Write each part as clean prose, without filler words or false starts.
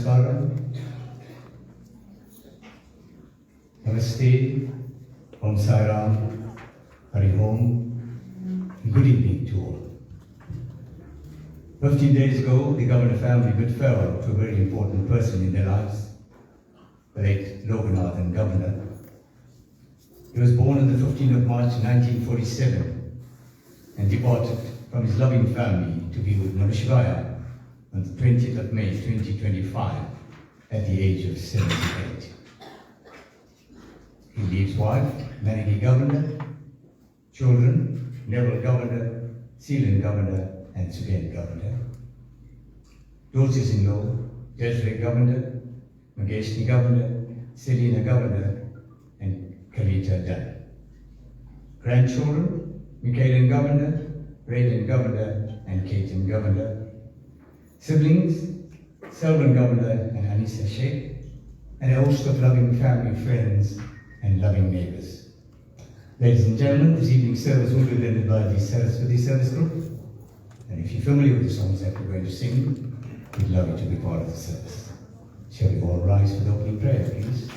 Namaskaram. Namaste. Om Sai Ram. Hari Om. Good evening to all. 15 days ago, the Governor family bid farewell to a very important person in their lives, the late Loganathan Governor. He was born on the 15th of March 1947 and departed from his loving family to be with Namah Shivaya on the 20th of May 2025 at the age of 78. He leaves wife, Managi Governor, children, Neville Governor, Seelan Governor, and Suben Governor. Daughters-in-law, Desiree Governor, Mageshni Governor, Selina Governor, and Kavita Dunn. Grandchildren, Michaelan Governor, Raiden Governor, and Ketan Governor. Siblings, Selvan Governor and Anissa Sheikh, and a host of loving family, friends, and loving neighbors. Ladies and gentlemen, this evening's service will be led by the Saraswati Service Group. And if you're familiar with the songs that we're going to sing, we'd love you to be part of the service. Shall we all rise for the opening prayer, please?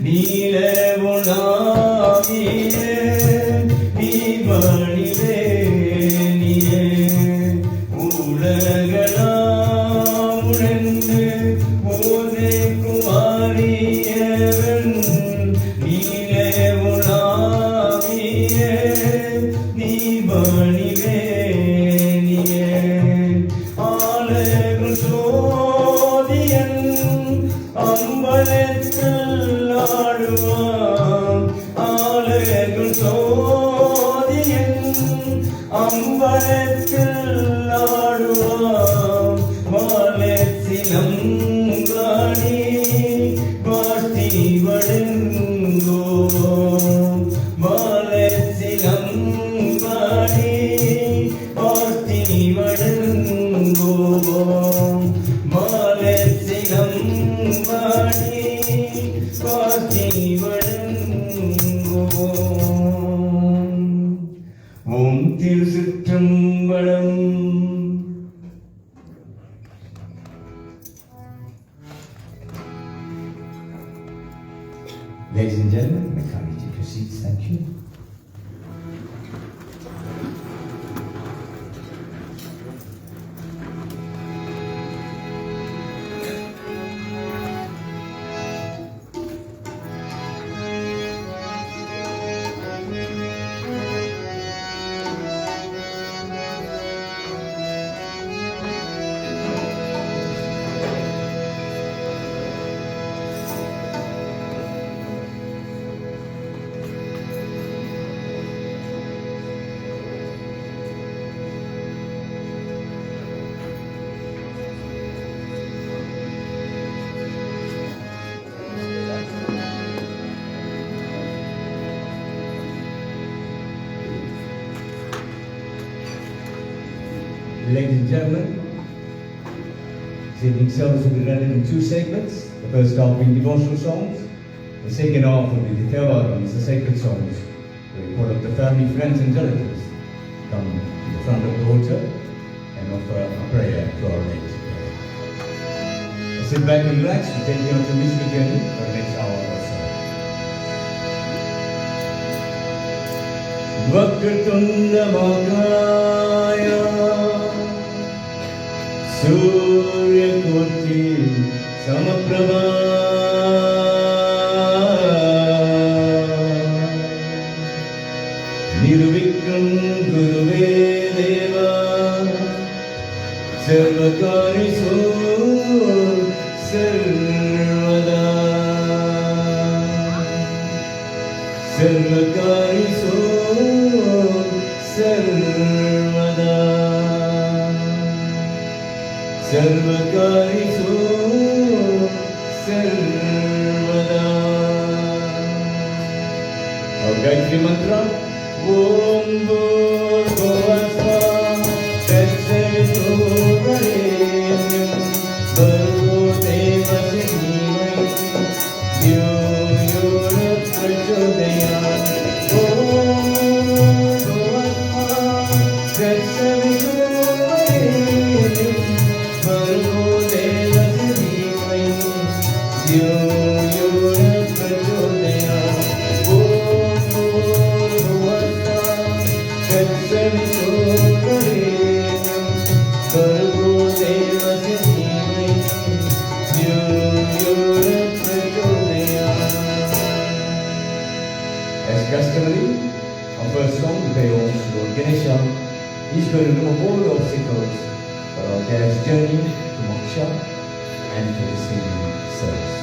Ni le பணிவேனியேன் ஆலகு சோதியன் அம்பலத்தில் ஆடுவான் ஆலகு சோதியன் அம்பலத்தில் ஆடுவான் மாலத்தினம் காணி வாட்டி வடுங்கோம் மாலத்தினம் காணி வாட்டி வடுங்கோம் மாலத்தினம் காணி வாட்டி வடுங்கோம் ஓம் திருச்சிற்றம்பலம். Ladies and gentlemen, may I kindly take your seats, thank you. Ladies and gentlemen, this evening's service will be run in two segments. The first half being devotional songs, the second half will be the Theravadams, the sacred songs, where we call up the family, friends and relatives to come to the front of the altar and offer a prayer to our late. Sit back and relax, we'll take you on the musical journey for the next hour or so. Vakratunda Mahaya Surya Koti Samaprabha Nirvikram Guruve Deva Sarvakari Sarvada Sarvakari Sarvada Sarvakari Sarvada. Our Gayatri mantra Om Bhurvasva Tatsaviturvarenyam Bhargo Devasya Dhimai Dhyo Yo Na Prachodayat. Om Bhurvasva Tatsaviturvarenyam Bhargo Devasya Dhimai Dhyo Yo Na Prachodayat. Om Bhurvasva Tatsaviturvarenyam Bhargo Devasya Dhimai Dhyo Yo Na Prachodayat. As customary, our first song we pay homage to Lord Ganesha. He's going to remove all the obstacles for our dad's journey to moksha and to his evening service.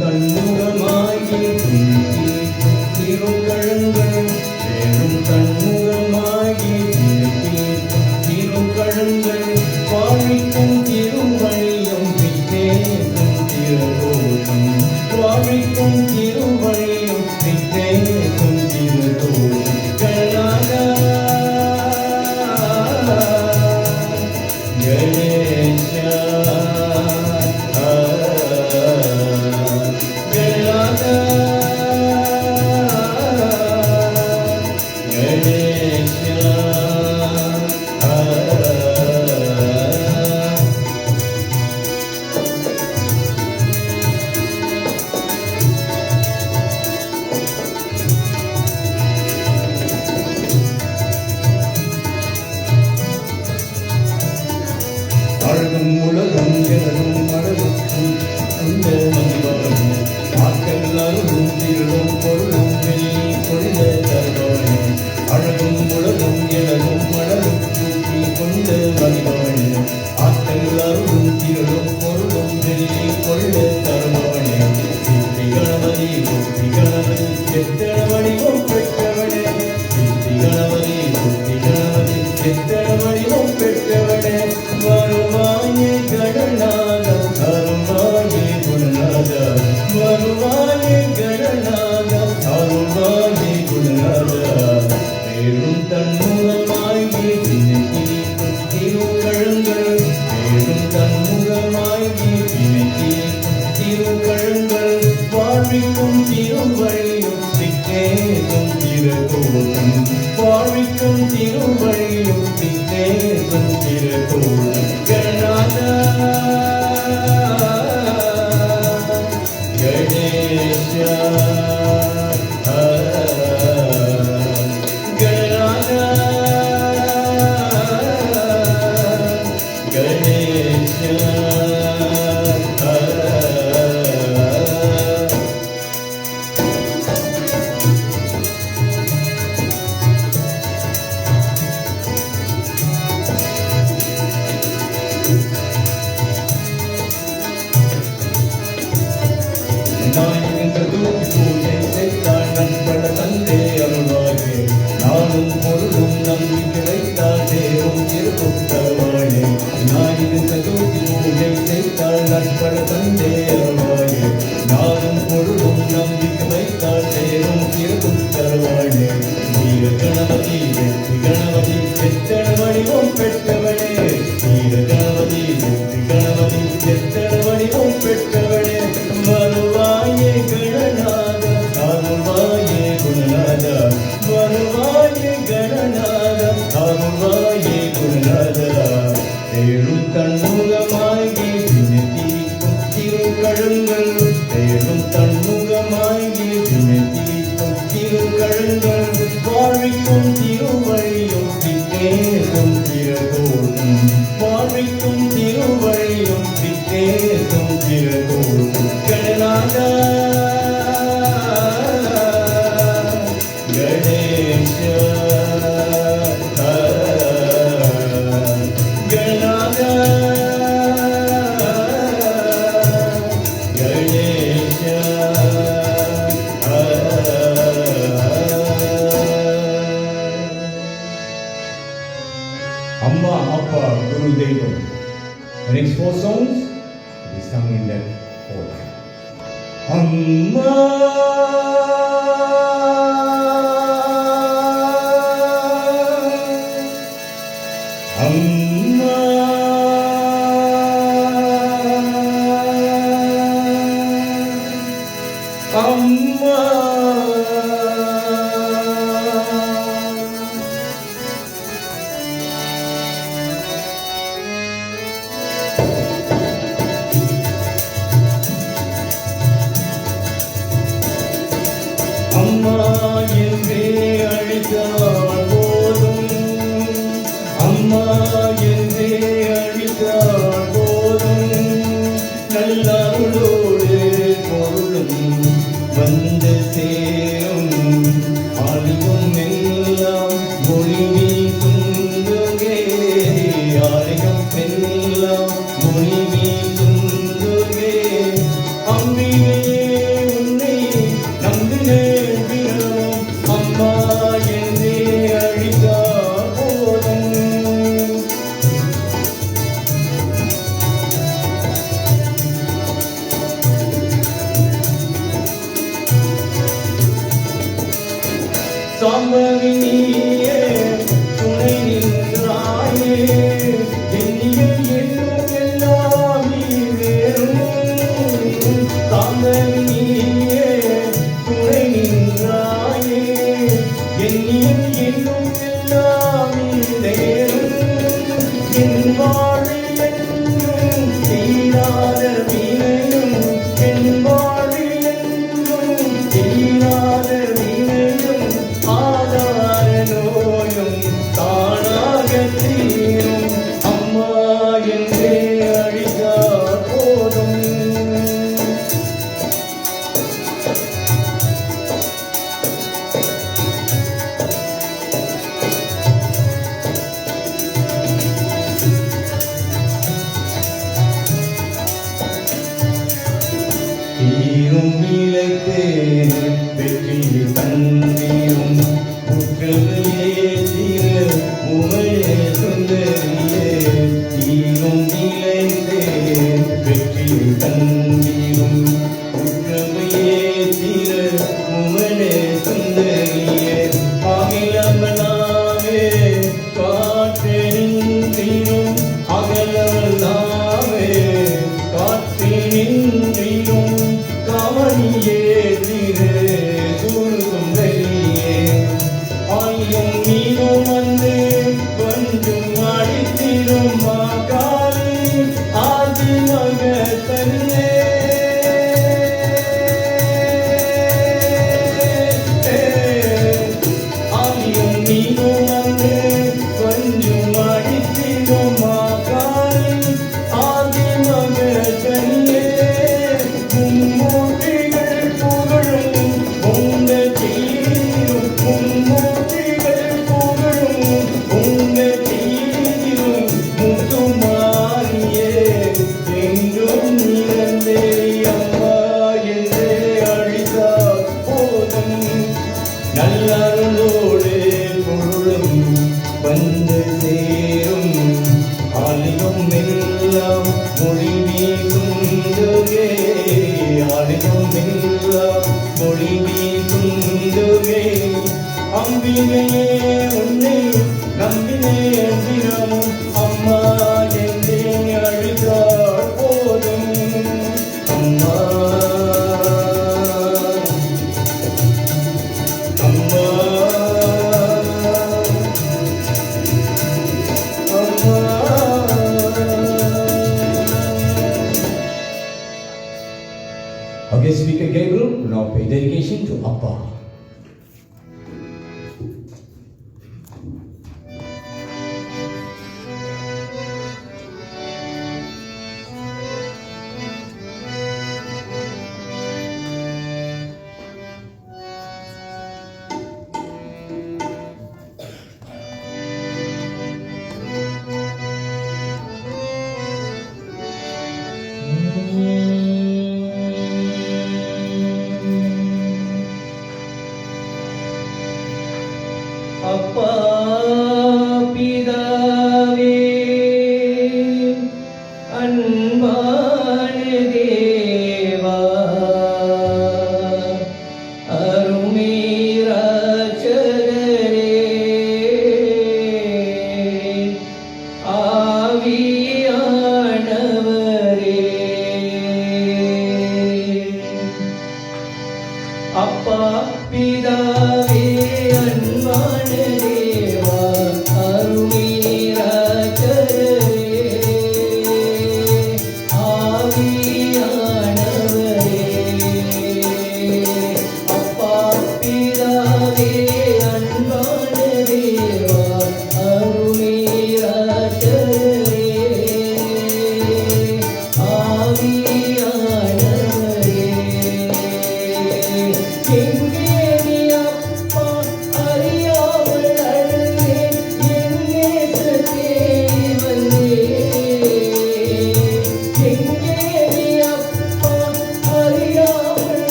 Thannugamai அழகும் உலகம் எனதும் மனதுக்கும் அந்த மகிழ்வானே ஆக்கள் அருளும் திருளும் பொருளும் வெள்ளி கொண்ட தருவானே அழகும் உலகம் எனதும் மனதும் தூக்கி கொண்ட மகிழ்வானே ஆக்கள் அருளும் திருளும் பொருளும் வெள்ளி கொண்ட தருவானே சித்தி கணபதி முத்தி கணபதி எத்தன வடிவம் பெற்றவனே சித்தி கணபதி முத்தி கணபதி எத்தன வடிவம் பெற்றவனே வருவாயே கடனாக அருள்வாயே குணநாத வருவாயே கடனாக அருள்வாயே குணநாத வேறும் தன்முகமாகி திணைத்தீர்க்கும் திருக்கழுங்கள் வேறும் தன்முகமாகி திணைத்தீர்க்கும் திருக்கழுங்கள் வாழ்விக்கும் திருவழியும் திக்கேதும் திருக்கூட்டம் வாழ்விக்கும் திருவழியும் திக்கேதும் திருக்கூட்டம் கணநாதா கணேஷா கணநாதா கணேஷா நாயகன் சதுர்த்தி பூஜை செய்தால் நண்பட தந்தே அருள்வாயே நானும் பொருளும் நம்பிக்கை வைத்தால் தேரும் திருப்பும் தருவாயே நாயகன் சதுர்த்தி பூஜை செய்தால் நண்பட தந்தே அருள்வாயே நானும் பொருளும் நம்பிக்கை வைத்தால் தேரும் திருப்பும் தருவாயே வீர கணபதி வெற்றி கணபதி எத்தன வடிவம் பெற்றவனே வீர கணபதி வெற்றி கணபதி எத்தன வடிவம் பெற்றவனே வருவாயே கணநாத அருள்வாயே குணநாத வருவாயே கணநாத அருள்வாயே குணநாத தேடும் தன்முகமாகி திணைத்தீர்க்கும் திருக்கழுங்கள் தேடும் தன்முகமாகி திணைத்தீர்க்கும் திருக்கழுங்கள் வாழ்விக்கும் திருவழியும் திக்கேதும் திருக்கூட்டம் வாழ்விக்கும் திருவழியும் திக்கேதும் திருக்கூட்டம் கணநாதா கணேஷா கணநாதா கணேஷா அம்மா அப்பா குரு தெய்வம். The next 4 songs will be sung in that order. அம்மா அம்மா அம்மா அம்மா என்றே அழைத்தால் போதும் அம்மா என்றே அழைத்தால் போதும் நல்லருளோடு பொருளும் வந்து சேரும் ஆலயம் எல்லாம் மொழி வீசுந்துகே ஆலயம் எல்லாம் மொழி வீசுந்துகே அம்பிகே உன்னை நம்பினேன் தினமும் அம்மா என்றே அழைத்தால் போதும் சாம்பவி நீயே துணை நின்றாயே எண்ணியும் எண்ணும் எல்லாம் நீ வேறும் சாம்பவி நீயே துணை நின்றாயே எண்ணியும் எண்ணும் எல்லாம் நீ வேறும் என் வாழ்வில் என்றும் தீராத வீணையும் என் வாழ்வில் என்றும் தீராத வீணையும் ஆதார நோயும் தானாக தீரும் அம்மா என்றே தீரும் நிலைத்தேன் வெற்றி தந்திரும் குற்றமையே தீர உமையே சுந்தரியே தீரும் நிலைத்தேன் வெற்றி தந்திரும் குற்றமையே தீர உமையே சுந்தரியே அகிலமனாவே காற்றெனின்றினும் அகலவனாவே காற்றினின்றினும் கவனியே திரு சுருந்தும் ஆயும் நீரும் வந்து கொஞ்சம் அடித்திரும் மாகாளி ஆதி மகத்தனியே ஆயும் நீரும் வந்து கொஞ்சம் அடித்திரும் மாகாளி ஆதி மகத்தனியே மும்மூர்த்திகள் புகழும் உங்க தீரும் மும்மூர்த்திகள் புகழும் உங்க தீரும் முத்துமாரியே எங்கும் நிறந்தே அம்மா என்றே அழித்தார் போதும் நல்லருளோடு பொருளும் வந்து சேரும் ஆலியும் எல்லாம் மொழி வீசுந்துகே ஆலியும் எல்லாம் மொழி வீசுந்துகே அம்பிகையே உன்னை நம்பினே தினமும் அம்மா என்றே அழுதாள் போதும் அம்மா அம்மா Okay, Speaker Gabriel will now pay dedication to Appa. அப்பா பிதாவே அன்பான தேவா அருமை ராஜரே ஆவியானவரே அப்பா பிதாவே அன்பான தேவா அருமை ராஜரே ஆவியானவரே அப்பா பிதாவே அன்பான தேவா அருமை ராஜரே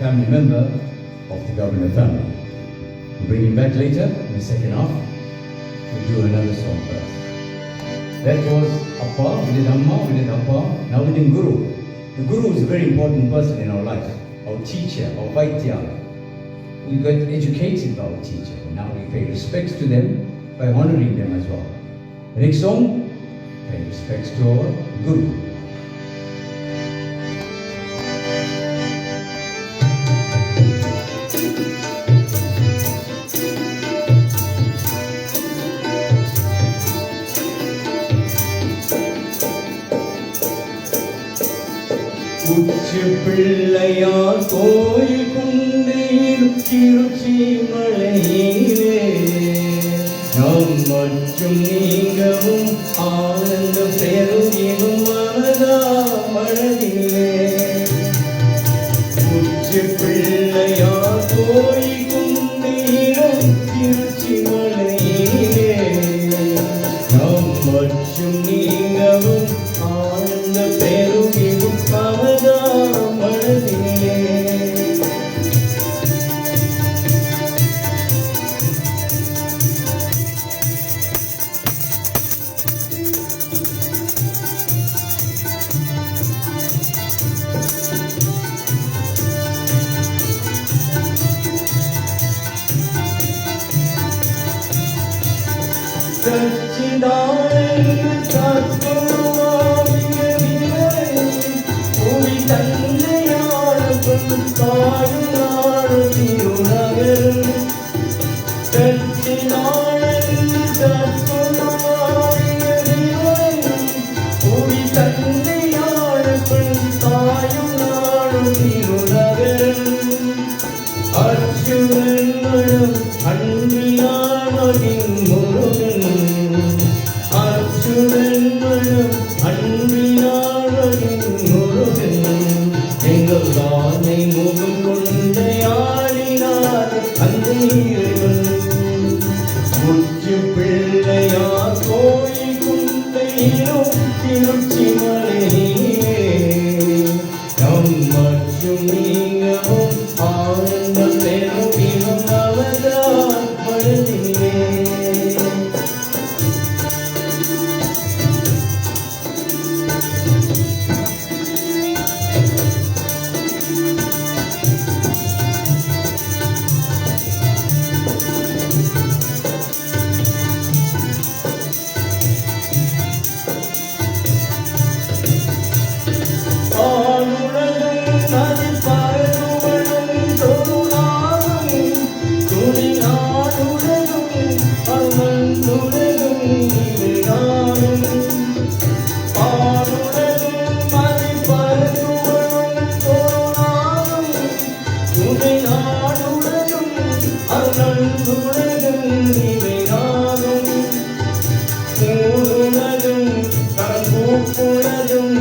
family member of the Governor family. We'll bring him back later in the second half. We'll do another song first. That was Appa, we did Amma, we did Appa, now we did Guru. The Guru is a very important person in our life, our teacher, our Vaidya. We got educated by our teacher, and now we pay respects to them by honoring them as well. The next song, pay respects to our Guru. Pillaiyar கோயில் குன்றில் திருச்சி மலையிலே நாம் மற்றும் நீங்கவும் ஆனந்த பெருகிடும் மனதா மனதிலே உச்சி பிள்ளையார் கோயில் குன்றில் திருச்சி மலையிலே நாம் மற்றும் நீங்கவும் ஆனந்த பெருகிடும் மனதா மனதிலே பூப்புலதும்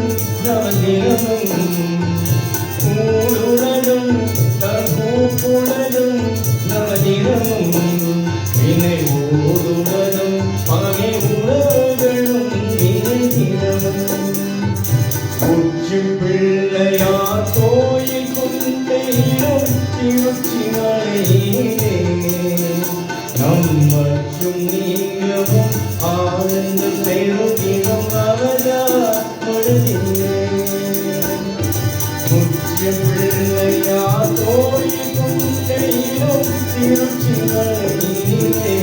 நவதினமும் ஊருலதும் பூப்புலதும் நவதினமும் வினை ஓடுலதும் பகை உலகளும் வினை தினமும் உச்சி பிள்ளையார் கோயில் கொண்டையிலும் திருச்சி மலையிலே நம்மற்றும் நீங்கவும் ஆனந்த பெருகிலும் அவதா மனதிலே உச்சி பிள்ளையார் கோயில் கொண்டையிலும் திருச்சி மலையிலே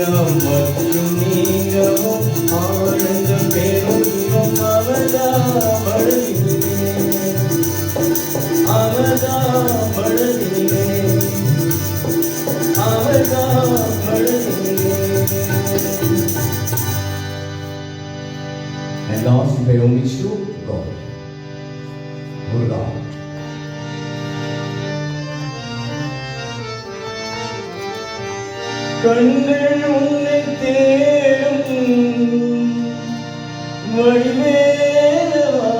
நம்மற்றும் நீங்கவும் ஆனந்த பெருகிலும் அவதா மனதிலே அவதா மனதிலே அவதா மனதிலே. And last, we pay homage to God. Muruga. கண்கள் உன்னை தேடும் வடிவேலவா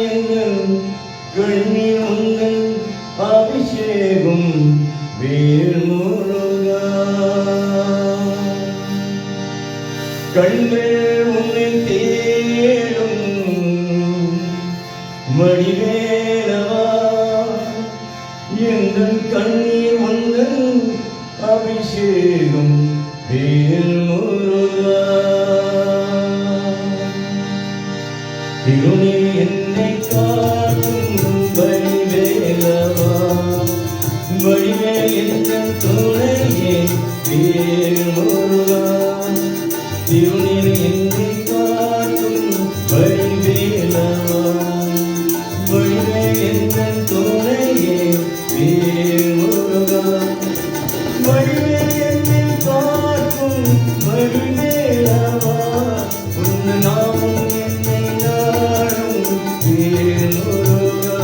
எங்கள் கண்ணீர் உங்கள் அபிஷேகம் வேல்முருகா கண்கள் உன்னை தேடும் வடிவேலவா எங்கள் கண்ணீர் உங்கள் அபிஷேகம் வேல்முருகா திருநீர் என்னை காட்டும் வடிவேலவா வடிவேல் என்ற துணையே வேல்முருகா திருநீர் என்னை காட்டும் வடிவேலவா வடிவேல் என்ற துணையே வேல்முருகா வடிவேல் என்னை காட்டும் வடிவேலவா உன் நாமம் என்னை நாடும் வேல்முருகா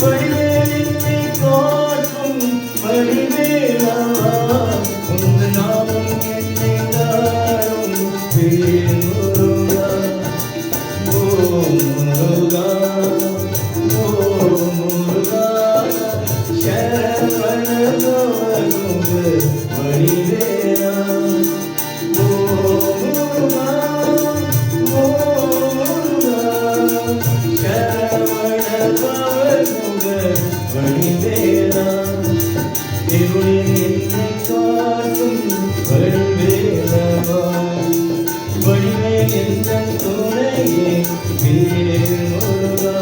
வடிவேல் என்னை காட்டும் வடிவேலவா உன் நாமம் என்னை நாடும் வேல்முருகா ஓ முருகா ஓ முருகா சரவண வடிவேலா ஓ முருகா ஓ முருகா சரவண வடிவேலா திருளில் என்னை காட்டும் வடிவேலவா வடிவேல் என்ற துணையே வேல்முருகா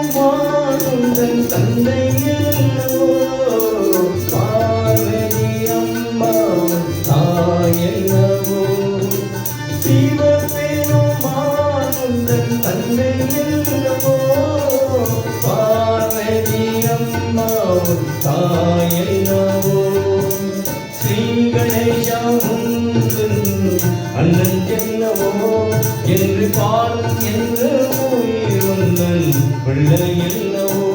சிவபெருமானுந்தன் தந்தை அல்லவோ பார்வதி அம்மா தாயல்லவோ சிவபெருமானுந்தன் தந்தை அல்லவோ பார்வதி அம்மா தாயல்லவோ ஸ்ரீ கணேசா முந்தன் அண்ணன் செல்லவோ என்று பாடும் என்று உயிர் பிள்ளை அல்லவோ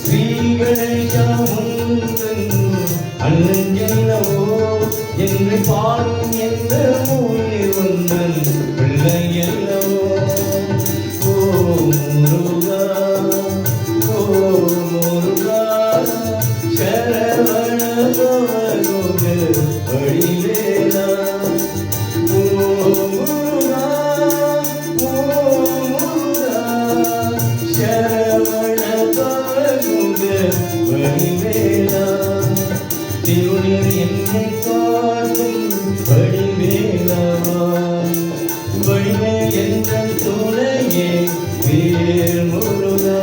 ஸ்ரீ கணேசா முந்தன் அண்ணன் செல்லவோ என்று பாடும் என்று உயிர் வந்தன் பிள்ளை அல்லவோ ஓ முருகா ஓ முருகா சரவண பவனுக வடிவேலா ஓ முருகா ஓ முருகா சரவண பவனுக வடிவேலா திருநீர் என்னை காட்டும் வடிவேலவா வடிவேல் என்ற துணையே வேல்முருகா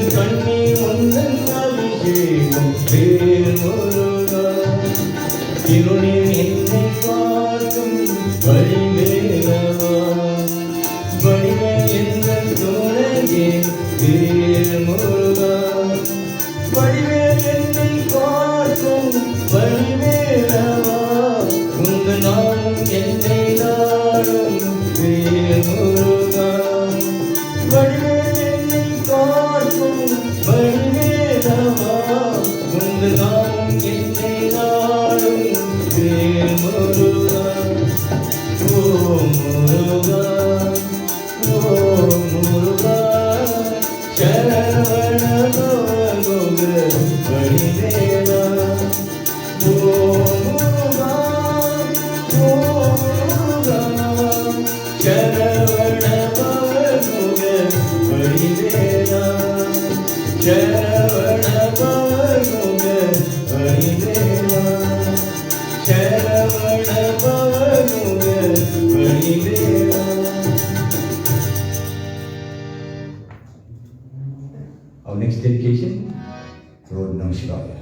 எங்கள் கண்ணீர் உந்தன் அபிஷேகம் வேல் முருகா இருளில் என்னை காக்கும் வழிமேலவா வடிவேல் எங்கள் துணையே வேல் முருகா வடிவேல் என்னை காக்கும் வழிமேலவா உங்கள் நாளும் என்னை நாடும் வேல் முருகா வடிவேல் என்னை காக்கும் வழிமேலவா உங்கள் நாளும் என்னை நாடும் வேல் முருகா ஓ முருகா ஓ முருகா சரவண பவகுக வடிவேலா ஓ முருகா ஓ முருகா சரவண பவகுக வடிவேலா சரவண பவகுக வடிவேலா சரவண பவகுக வடிவேலா. Our next dedication, Lord Namashivaya.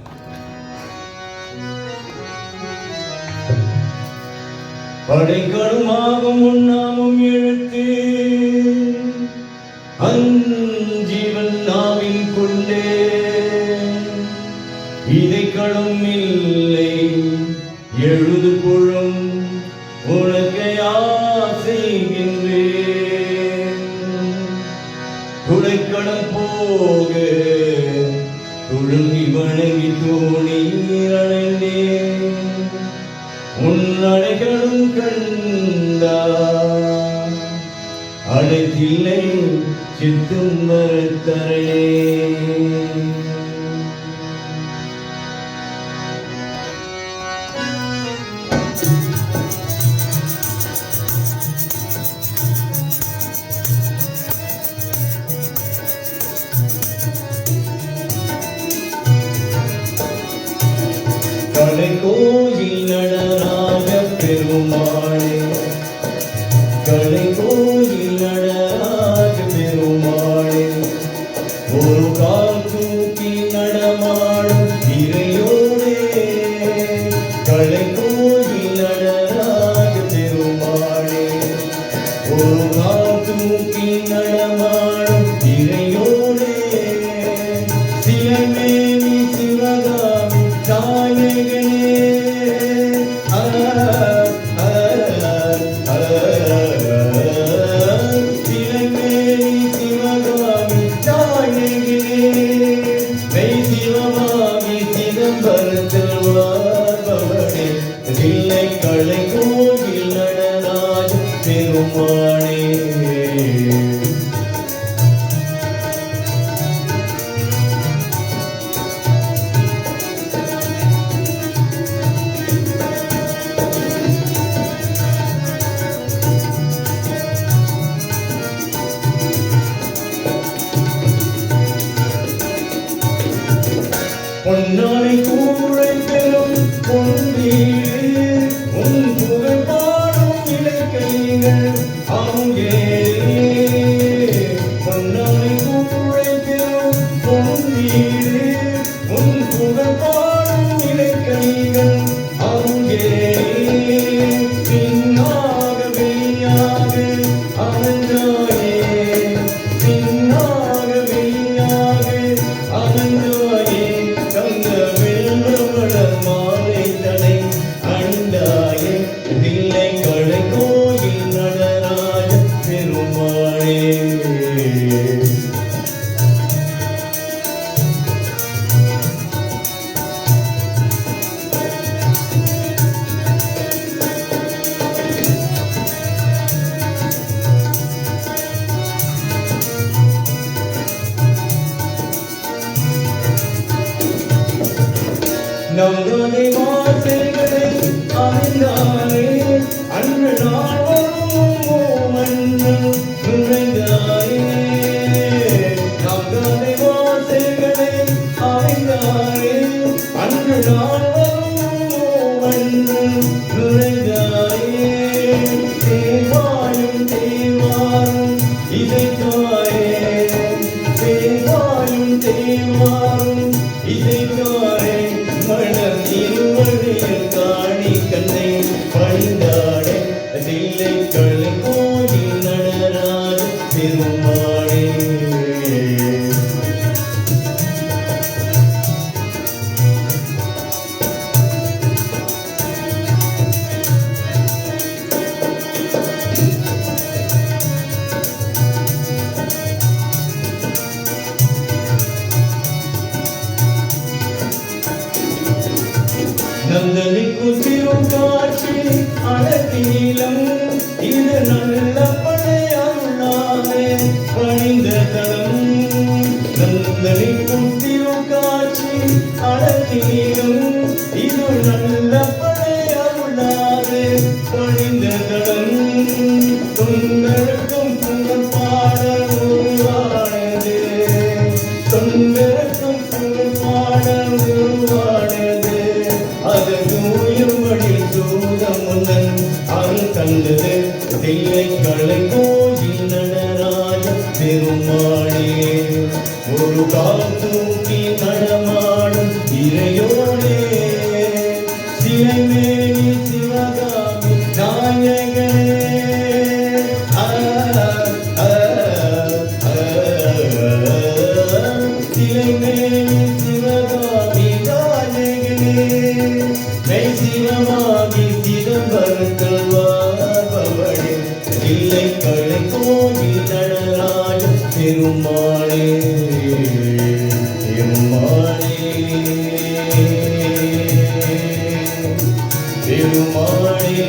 படைக்கடுமாகும் உண்ணாமும் எழுத்து அஞ்சீவன் நாவின் கொண்டே இதைக்களும் இல்லை எழுது புழும் உனக்கை ஆசைகின்றேன் துளைக்கடம் போக துழுங்கி வணங்கி தோணீர் அடைந்தேன் உன் அடைகளும் கண்டா அடைத்தில்லை சித்தும் மறுத்தரே கலைக்கோயில் நடராஜ பெருமாளே கலைக்கோயில் நடராஜ பெருமாளே ஒரு கால் தூக்கி நடமாடும் இறையோடே கலைக்கோயில் நடராஜ பெருமாளே ஒரு கால் தூக்கி நடமாடும் இறையோடே சிலைமேனி சிவகாமி நாயகனே சிலைமேனி சிவகாமி நாயகனே மெய் சிவமாகி சிதம்பரத்தில் வாழ்பவனே தில்லை களை கோயில் நடராஜ பெருமானே பொன்னானை கூழை பெறும் பொன்னீடு உன் புகழ் பாடும் இலக்கைகள் அங்கே பொன்னானை கூழை பெறும் பொன்னீடு உன் புகழ் பாடும் இலக்கைகள் அங்கே பின்னாக வெளியாக அகன்றாயே பின்னாக வெளியாக அகன்றாயே மாலை தலை அண்டாய தில்லை களை கோயில் நடராஜ பெருமாளே நவனை வார்த்தைகளை அறிந்தாலே அன்று நாள் வரும் மன்னன் நுழைந்தாயே நவனை வார்த்தைகளை அறிந்தாலே அன்று நாள் வரும் மன்னன் நுழைந்தாயே தேவாயும் தேவாரும் இதைத்தாயே தேவாயும் நந்தனிக்கும் திருக்காட்சி அழகினிலம் இது நல்ல பழைய அருளாமே பணிந்த தலம். நந்தனிக்கும் திருக்காட்சி அழகினிலம் இது நல்ல பழைய அருளாமே பணிந்த தலம். தொண்டருக்கும் புகழ் பாட உருவானது, தொண்டருக்கும் புகழ் பாட உருவானது. அதற்கு உயர்வழி சூதம் முன்னன் அருள் கண்டது தில்லை களை கோயில் நடராஜ பெருமாளே. ஒரு கால் தூக்கி நடமாடும் இறையோனே, சிலை மேனி சிவகாமி நாயகனே. சிலை மேனி சிவகாமி நாயகனே, மெய் சிவமாகி சிதம்பரத்தில் வாழ்பவளே. இல்லை களை கோயில் நடராஜ பெருமாளே பெருமாளே பெருமாளே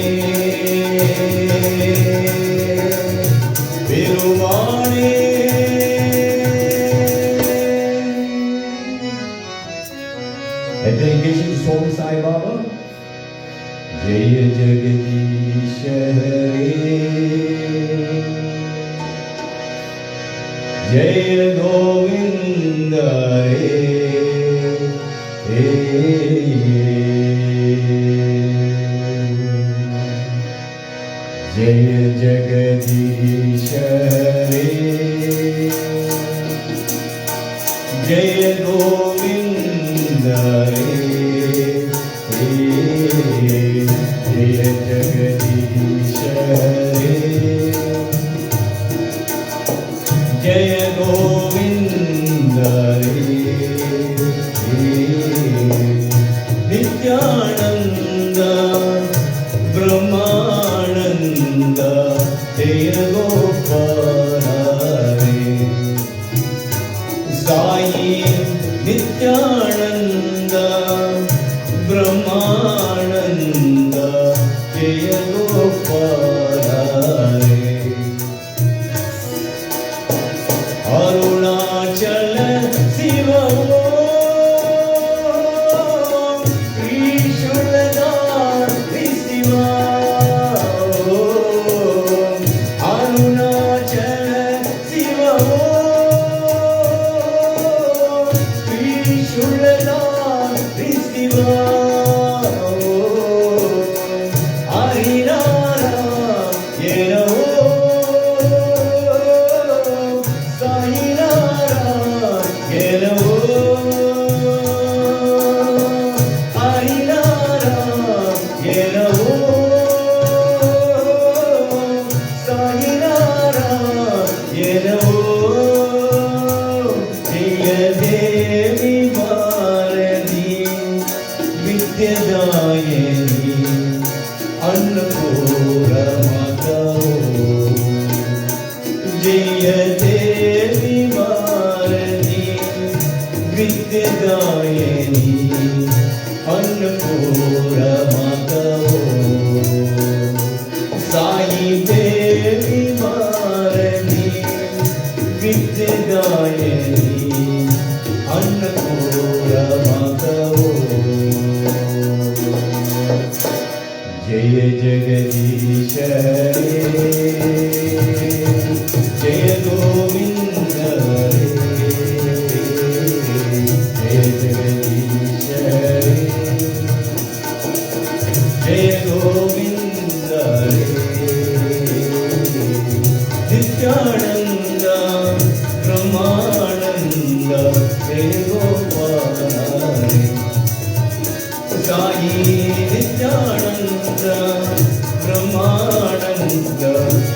பெருமாளே. A dedication to Swami Sai Baba. Jaya Jagadish Hare, Jaya Govinda Hare, Jaya Jagadish Hare, Jaya Govinda Hare, Jaya Jagadish Hare, Jaya Govinda Hare. Nityananda Brahmananda Jaya Gopala Hare. Sai Nityananda Brahmananda Jaya Gopala Hare. Arunachala Shiva Om, Trishulagari Shiva Om. Arunachala Shiva Om, Trishulagari Shiva Om. Harinara Yena Jaya Devi Bharati Vidyadayani Annapura Mata. Sai Devi Bharati Vidyadayani Annapura Mata. Jaya Jagadish Hare, Jaya Govinda Hare, Jaya Jagadish Hare, Jaya Govinda Hare. Nityananda Brahmananda Jaya Gopala Hare. Sai Nityananda Brahmananda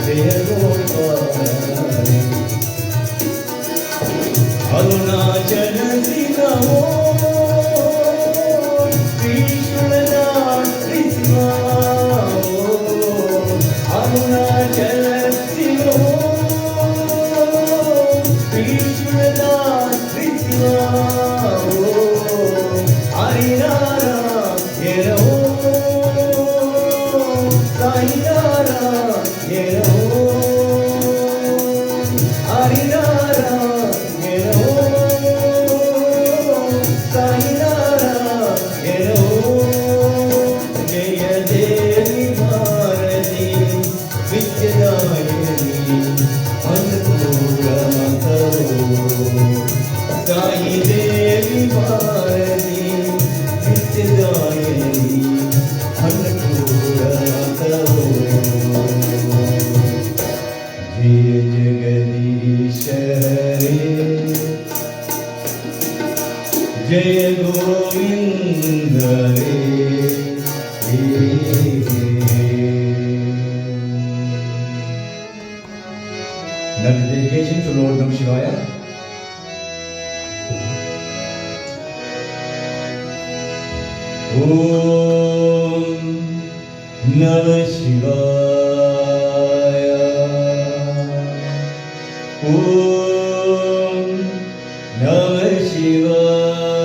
Jaya Gopala Hare. Arunachala Shiva Om, Trishulagari Shiva Om. Arunachala Shiva Om, Trishulagari Shiva Om. Harinara Yena देवी भारती नित्यदायिनी अन्नपूर्णा जय जगदीश हरे जय गोविंद हरे Another dedication to Lord Namah Shivaya. Om Namah Shivaya. Om Namah Shivaya.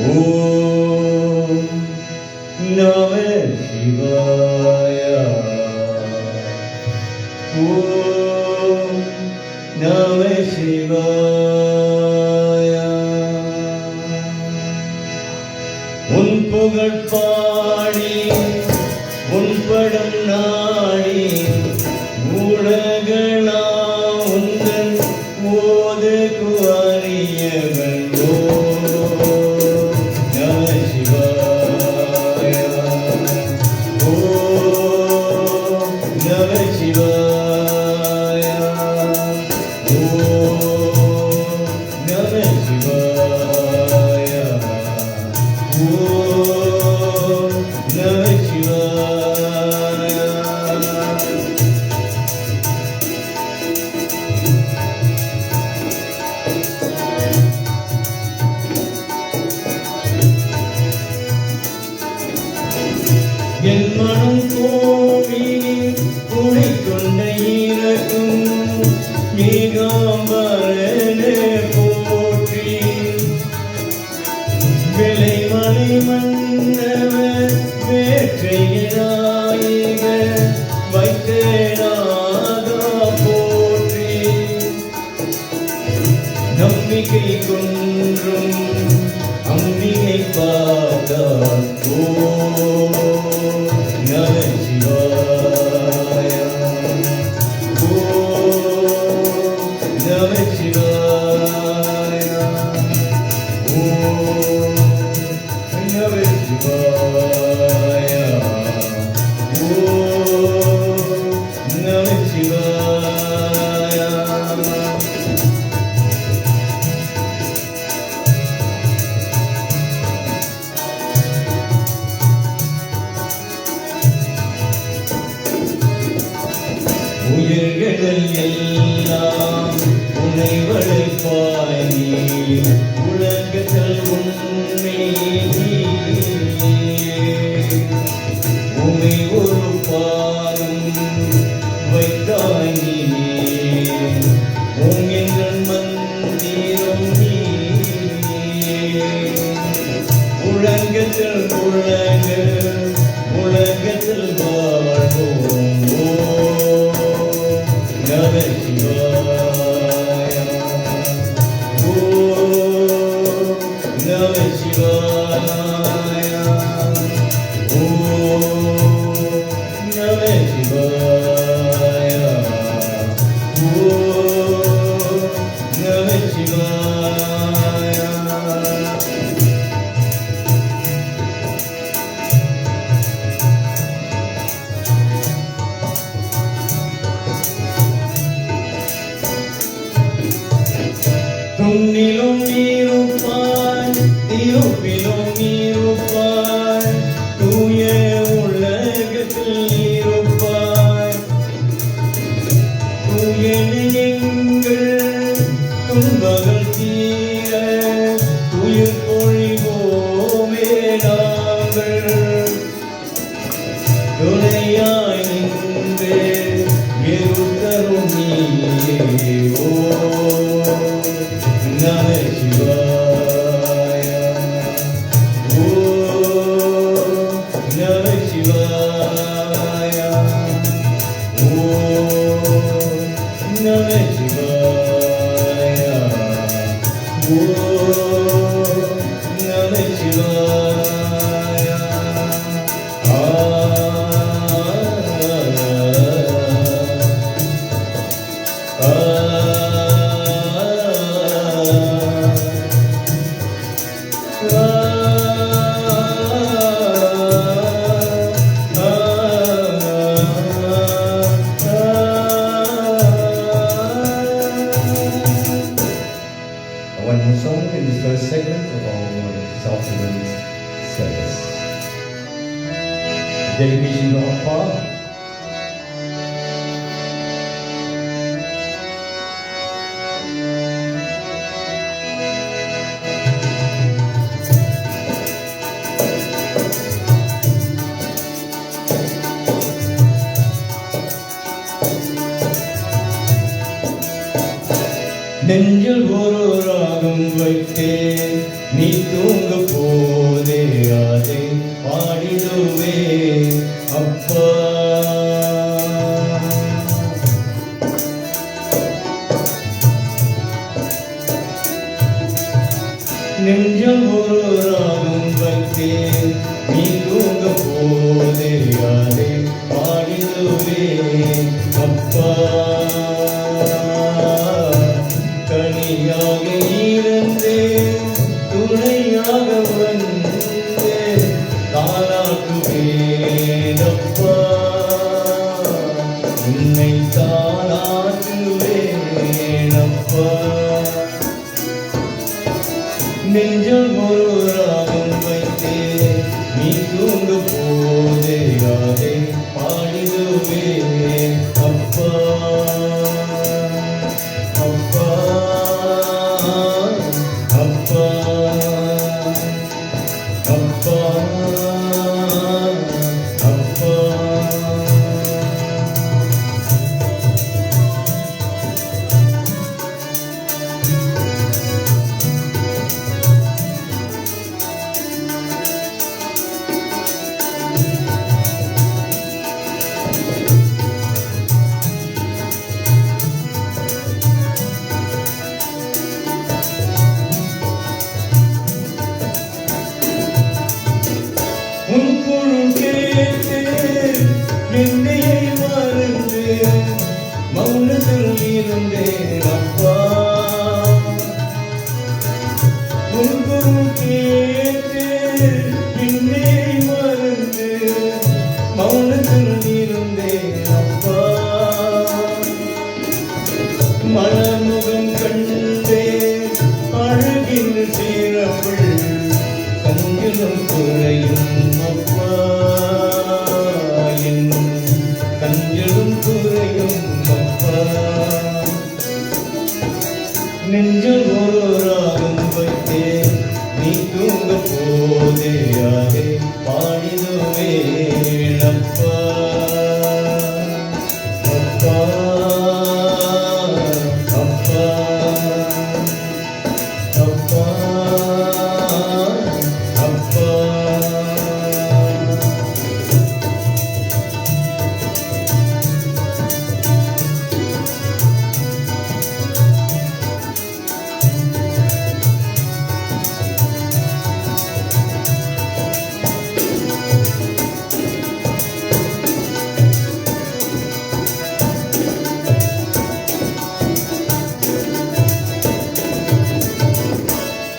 Om Namah Shivaya. Om Namah Shivaya. உன் புகழ் பாடி உன் படம் நாடி உலகளாம் உந்தன் ஓது குவாரியவன் ஓ நம சிவாய ஓ நம சிவாய ஓ நம சிவாய ஓ நம சிவாய. என் மனம் கோவிலில் குடிக்கொண்ட இறக்கும் ஏகாம்பரனே போற்றி விளைமலை மன்னவர் வேற்றையராயிக வைத்தேனாகா போற்றி நம்பிக்கை கொன்றும் அம்பிகை பார்த்தா ஓ நம சிவாய ஓ நம சிவாய ஓ நம சிவாய ஓ நம சிவாய. உயிர்கள் எல்லாம் உன்னை வளைப்பாய் நீ உலகத்தில் உண்மை உமை ஒரு பாகம் வைத்தாய் நீ உங்கள் மந்திரம் நீ உலகத்தில் உலகத்தில் வாழ்வோம் ஓ நம சிவாய ஓ நம சிவாய ஓ நம சிவாய ஓ நம சிவாய. துண்ணிலும் நீருப்பாய் திருப்பிலும் நீருப்பாய் தூய உலகத்தில் நீருப்பாய் தூய எங்கள் துன்பங்கள் தீர துயிர் பொழிவோமே நாங்கள் துணையாய் நின்று இருத்தரும் நீயே ஓ நம சிவாய ஓ நம சிவாய ஓ நம சிவாய ஓ நம சிவாய. ஆ one more song in this first segment of our this afternoon's service. Dedication to our Father. நெஞ்சில் ஒரு ராகம் வைத்தே நீ தூங்க போதே அதை பாடிடுவே அப்பா. நெஞ்சில் ஒரு ராகம் வைத்தே நீ தூங்க போதே அதை பாடிடுவே அப்பா. கனியாக இருந்தே துணையாக வந்தே தாளாட்டுவேனப்பா. உன்னை தாளாட்டுவேனப்பா. நெஞ்சில் ஒரு ராகம் வைத்தே நீ தூங்க போதே அதை பாடிடுவேன் அப்பா. அப்பா அப்பா அப்பா அப்பா. உன் குரல் கேட்டு என்னையை மறந்து மௌனத்தில் இருந்தேன் அப்பா. உன் குரல் கேட்டு என்னையை மறந்து மௌனத்தில் இருந்தேன் அப்பா. மலர்முகம் கண்டே அழகின் சீரப்புள் கண்களும் குறையும் அப்பா. என் கண்களும் குறையும் அப்பா. நெஞ்சில் ஒரு ராகம் வைத்தே நீ தூங்க போதே அதை பாடிடுவேன் அப்பா. அப்பா அப்பா அப்பா அப்பா.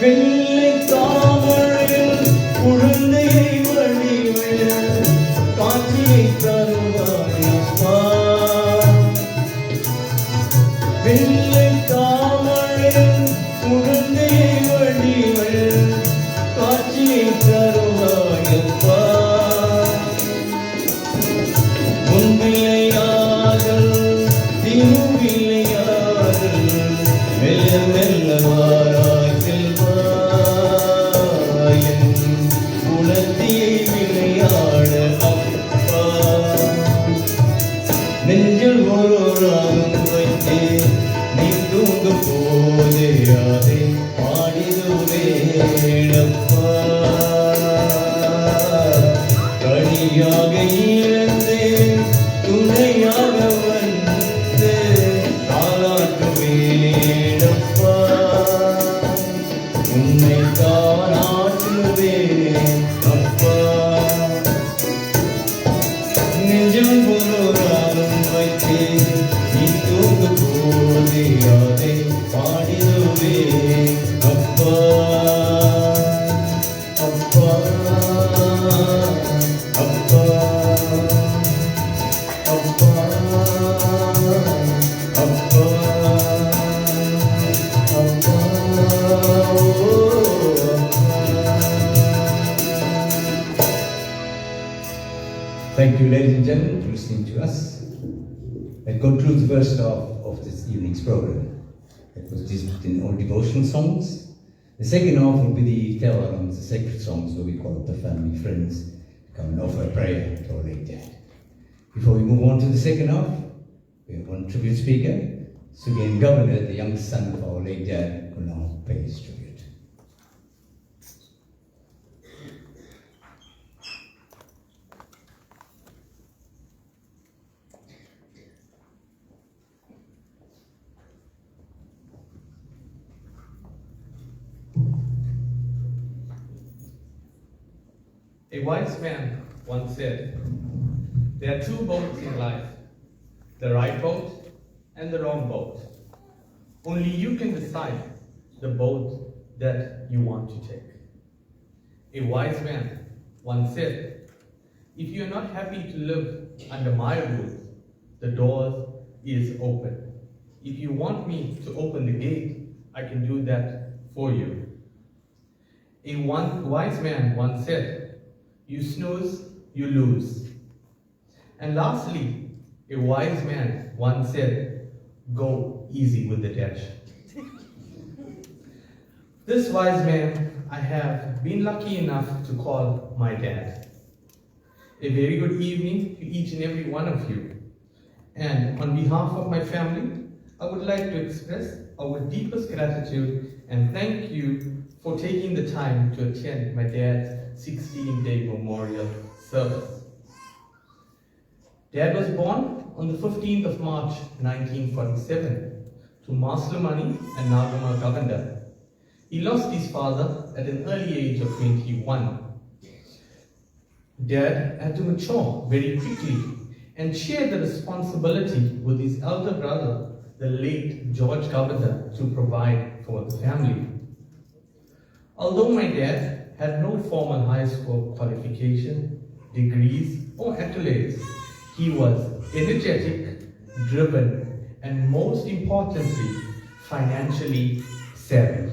வெள்ளை தாமரையில் குழந்தையை வழிவிட காட்சியை தருவாய் அப்பா. வெள்ளை தாமரையில் குழந்தையை வழிவிட காட்சியை தருவாய் அப்பா. முன்பிள்ளையாதல் திருவிளையாதல் மெல்ல மெல்ல வாராய் செல்வாயன் குலத்தியை விளையாட அப்பா. நெஞ்சில் ஒரு ராகம் வைத்தே நீ தூங்க போதே அதை பாடிடுவேன் அப்பா. கனியாக இருந்தே துணையாக வந்து தாளாட்டுவேன் அப்பா. உன்னை தாளாட்டுவேன் அப்பா. நெஞ்சில் ஒரு ராகம் வைத்தே நீ தூங்க போதே அதை பாடிடுவேன் அப்பா. அப்பா அப்பா அப்பா அப்பா அப்பா. Thank you, ladies and gentlemen, for listening to us. That concludes the first half of this evening's program. It was divided in all devotional songs. The second half will be the tell-alongs, the sacred songs, where we call up the family, friends, to come and offer a prayer to our late dad. Before we move on to the second half, we have one tribute speaker. Subian Governor, the youngest son of our late dad, will now pay his tribute. A wise man once said, there are two boats in life, the right boat and the wrong boat. Only you can decide the boat that you want to take. A wise man once said, if you are not happy to live under my rules, the door is open. If you want me to open the gate, I can do that for you. A wise man once said, you snooze, you lose. And lastly, a wise man once said, go easy with the dash. This wise man I have been lucky enough to call my dad. A very good evening to each and every one of you. And on behalf of my family, I would like to express our deepest gratitude and thank you for taking the time to attend my dad's 16-day memorial service. Dad was born on the 15th of March 1947 to Maslamani and Nagama Govender. He lost his father at an early age of 21. Dad had to mature very quickly and share the responsibility with his elder brother, the late George Govender, to provide for the family. Although my dad had no formal high school qualification, degrees, or accolades, he was energetic, driven, and most importantly, financially savvy.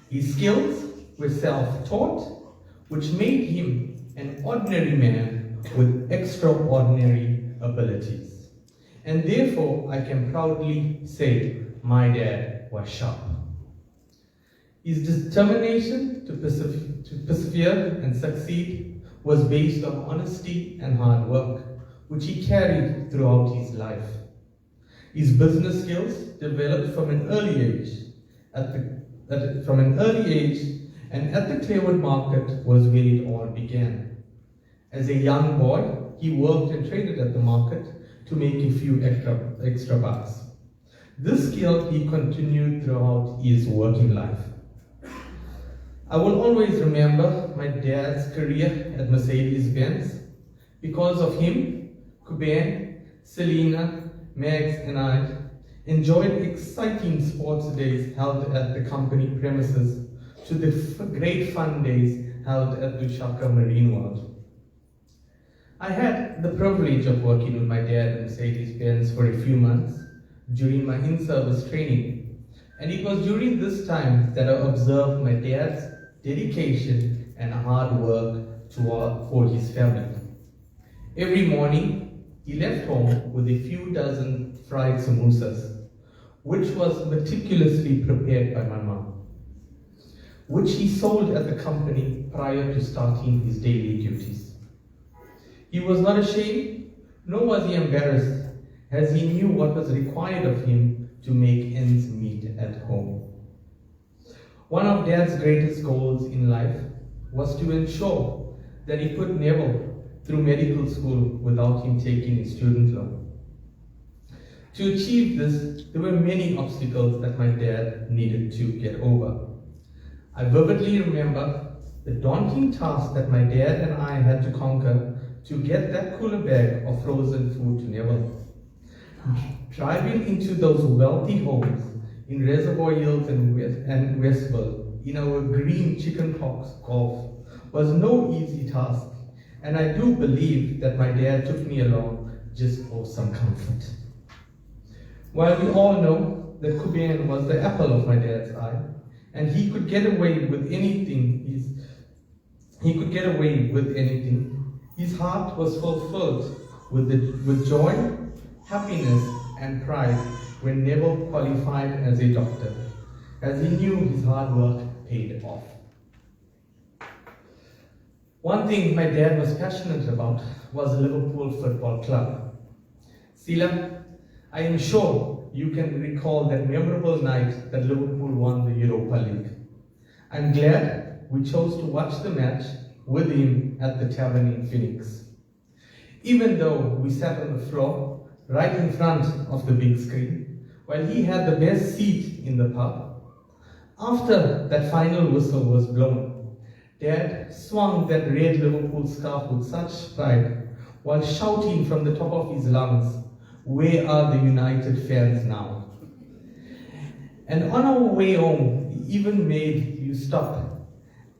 His skills were self-taught, which made him an ordinary man with extraordinary abilities. And therefore, I can proudly say my dad was sharp. His determination to persevere and succeed was based on honesty and hard work, which he carried throughout his life. His business skills developed from an early age, and at the Clearwood market was where it all began. As a young boy, he worked and traded at the market to make a few extra bucks. This skill he continued throughout his working life. I will always remember my dad's career at Mercedes-Benz. Because of him, Kuben, Selena, Max, and I enjoyed exciting sports days held at the company premises to the great fun days held at Lushaka Marine World. I had the privilege of working with my dad at Mercedes-Benz for a few months during my in-service training, and it was during this time that I observed my dad's dedication and hard work for his family. Every morning, he left home with a few dozen fried samosas, which was meticulously prepared by my mom, which he sold at the company prior to starting his daily duties. He was not ashamed, nor was he embarrassed, as he knew what was required of him to make ends meet at home. One of Dad's greatest goals in life was to ensure that he put Neville through medical school without him taking a student loan. To achieve this, there were many obstacles that my dad needed to get over. I vividly remember the daunting task that my dad and I had to conquer to get that cooler bag of frozen food to Neville. Driving into those wealthy homes in Reservoir Hills and Westville in our green chicken pox Golf was no easy task, and I do believe that my dad took me along just for some comfort. While we all know that Kuben was the apple of my dad's eye, and he could get away with anything, His heart was fulfilled with joy, happiness, and pride when Neville qualified as a doctor, as he knew his hard work paid off. One thing my dad was passionate about was Liverpool Football Club. Sila, I am sure you can recall that memorable night that Liverpool won the Europa League. I'm glad we chose to watch the match with him at the tavern in Phoenix. Even though we sat on the floor right in front of the big screen, while he had the best seat in the pub, after that final whistle was blown, Dad swung that red Liverpool scarf with such pride while shouting from the top of his lungs, "Where are the United fans now?" And on our way home, he even made you stop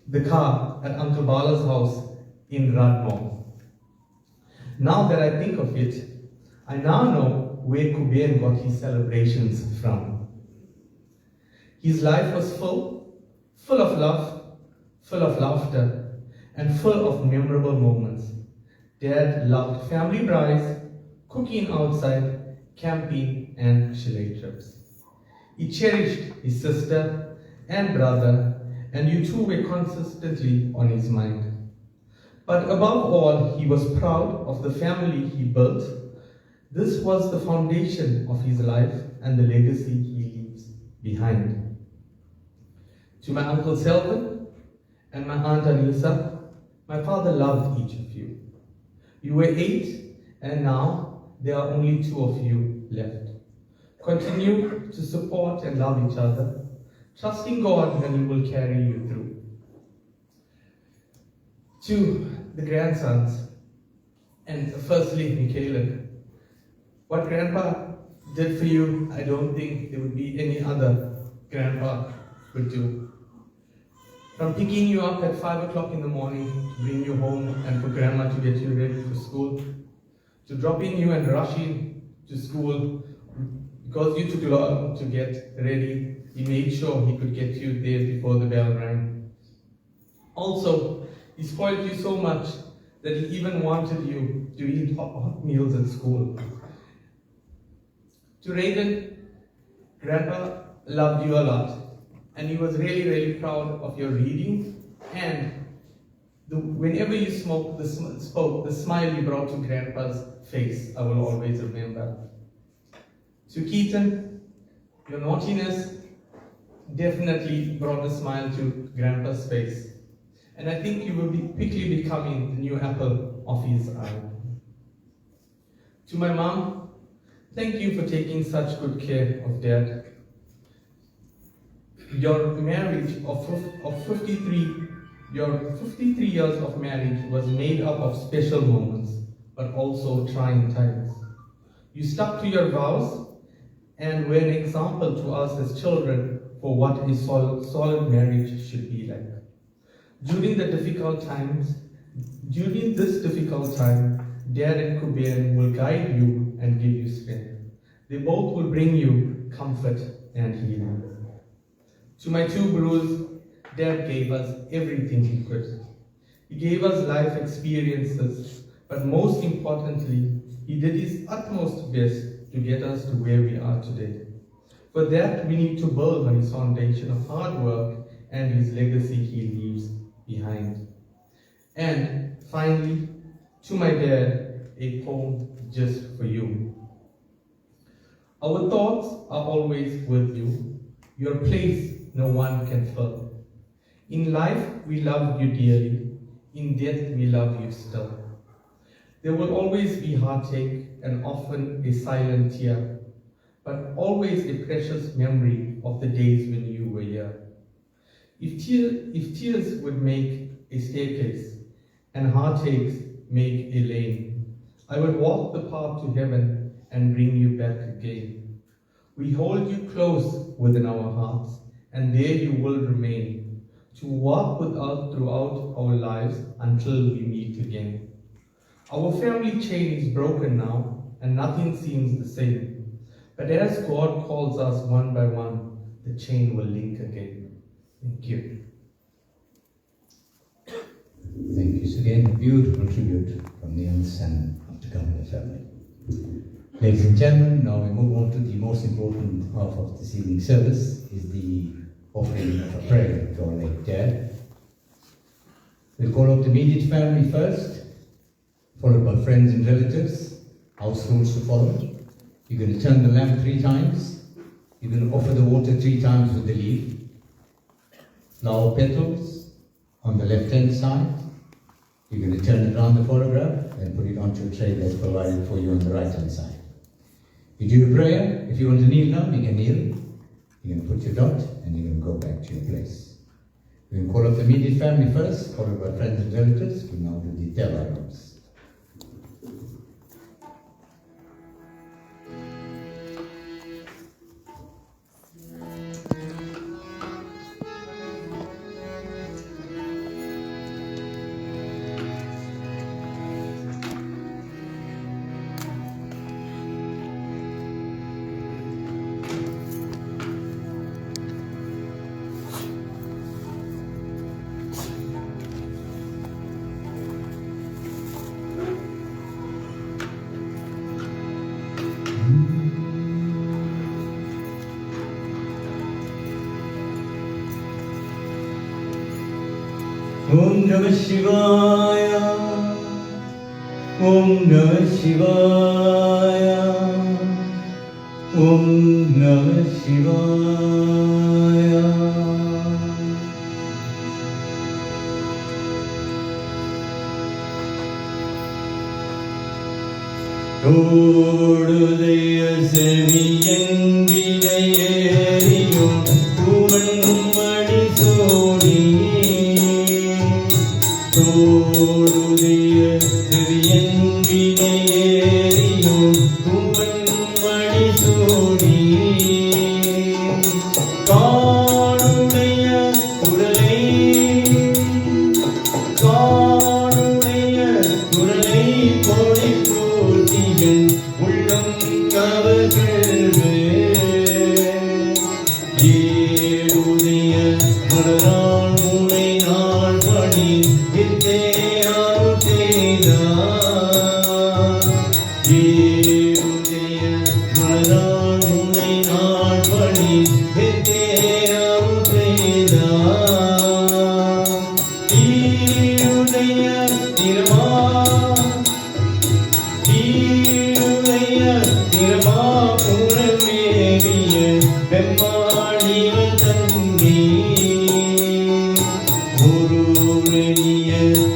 the car at Uncle Bala's house in Radnor. Now that I think of it, I now know where Kuben got his celebrations from. His life was full of love, full of laughter, and full of memorable moments. Dad loved family braais, cooking outside, camping, and chalet trips. He cherished his sister and brother, and you two were consistently on his mind. But above all, he was proud of the family he built. This was the foundation of his life and the legacy he leaves behind. To my Uncle Selvan and my Aunt Anissa, my father loved each of you. You were 8, and now there are only 2 of you left. Continue to support and love each other, trusting God that He will carry you through. To the grandsons, and firstly, Michaela, what Grandpa did for you, I don't think there would be any other grandpa would do. From picking you up at 5 o'clock in the morning to bring you home and for Grandma to get you ready for school, to dropping you and rushing to school because you took long to get ready, he made sure he could get you there before the bell rang. Also, he spoiled you so much that he even wanted you to eat hot meals at school. To Raiden, Grandpa loved you a lot, and he was really, really proud of your reading, and whenever you spoke, the smile you brought to Grandpa's face, I will always remember. To Keaton, your naughtiness definitely brought a smile to Grandpa's face, and I think you will be quickly becoming the new apple of his eye. To my mom, thank you for taking such good care of Dad. Your marriage of 53 years of marriage was made up of special moments, but also trying times. You stuck to your vows and were an example to us as children for what a solid marriage should be like. During this difficult time, Dad and Kuben will guide you and give you strength. They both will bring you comfort and healing. To my 2 brothers, Dad gave us everything he could. He gave us life experiences, but most importantly, he did his utmost best to get us to where we are today. For that, we need to build on his foundation of hard work and his legacy he leaves behind. And finally, to my dad, a poem just for you. Our thoughts are always with you, your place no one can fill. In life, we love you dearly. In death, we love you still. There will always be heartache and often a silent tear, but always a precious memory of the days when you were here. If tears would make a staircase and heartaches make a lane, I would walk the path to heaven and bring you back again. We hold you close within our hearts, and there you will remain, to walk with us throughout our lives until we meet again. Our family chain is broken now, and nothing seems the same. But as God calls us one by one, the chain will link again. Thank you. Thank you again. A beautiful tribute from the young son of the Governor family. Ladies and gentlemen, now we move on to the most important half of this evening's service, is the offering of a prayer to our late dad. We'll call up the immediate family first, followed by friends and relatives, households to follow. You're going to turn the lamp 3 times. You're going to offer the water 3 times with the leaf. Flower petals on the left-hand side. You're going to turn it around the photograph and put it onto a tray that's provided for you on the right-hand side. You do your prayer. If you want to kneel down, you can kneel. You're going to put your dot and you're going to go back to your place. We're going to call up the immediate family first, followed by friends and relatives. We'll now do the tell items. Om Namah Shivaya, Om Namah Shivaya, Om Namah Shivaya. Todudeya seviyen vidayeriyum kuman madi sodi. Todudeya seviyen vidayeriyum kuman madi sodi. Kanudeya kuralai, kanudeya kuralai kodi பூர்த்தியன் உள்ளம் கவர்களே. ஏழுடைய மலரால் முனை நாள் பணி வித்தையால் செய்தார். ஏழுடைய மலரால் முனை நாள் பணி வித்தையால் செய்தார். ஈருடைய திருமா திருமாபுரமேவிய பெம்மாடிவன் தந்தி. குருரணிய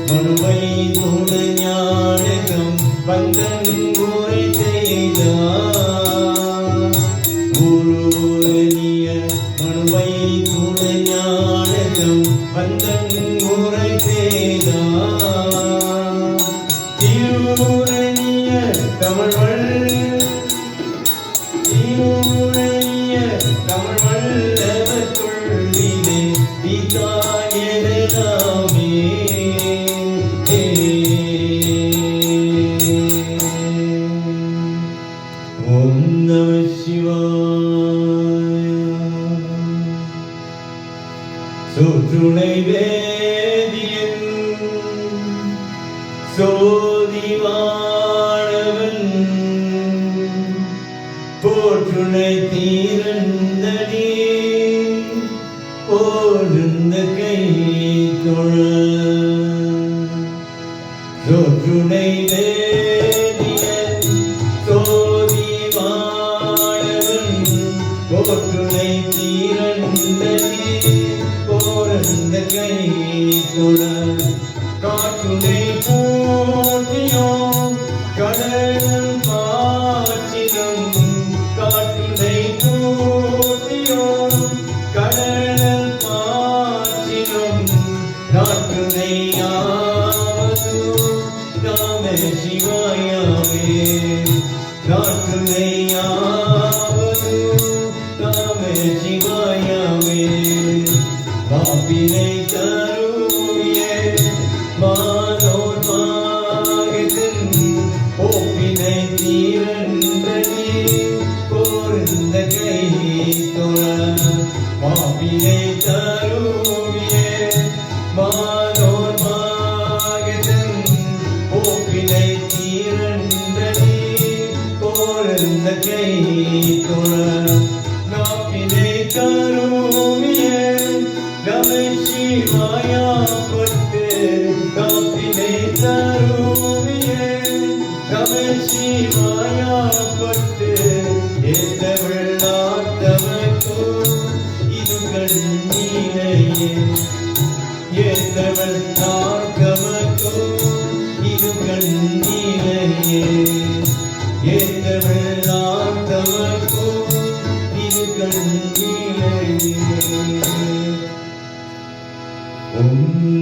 மனுவை தொடு ஞானகம் வந்தன் குறை செய்தார். குருரணிய மனுவை தொடு ஞானகம் வந்தன் குறை செய்தார். திருரணிய தமிழ்வள் தமிழ் வல்லவத்துள்ளிலே நீதாயெனலாமே. ஓம் நம சிவாய. சோற்றுணை வேதியன் சோதிவாழவன் போற்றுணை தீரந்தடி போருந்த கை தொழ. சோற்றுணை வேதியன் சோதிவாழவன் போற்றுணை தீரந்தடி போருந்த கை தொழ. காற்றுணை போற்றியோ கடல் பாற்றிலும் காற்றுணை போற்றியோ கடல் பாற்றிலும் நாற்றுணை யாவது நாம சிவாயாவே. நாற்றுணை யாவது நாம சிவாயாவே. பாப்பினை தருவிய மானோர் மாகத்தின் ஒப்பினை தீரந்தடி போர்ந்த கை தொழ. பாப்பினை தருவிய மானோர்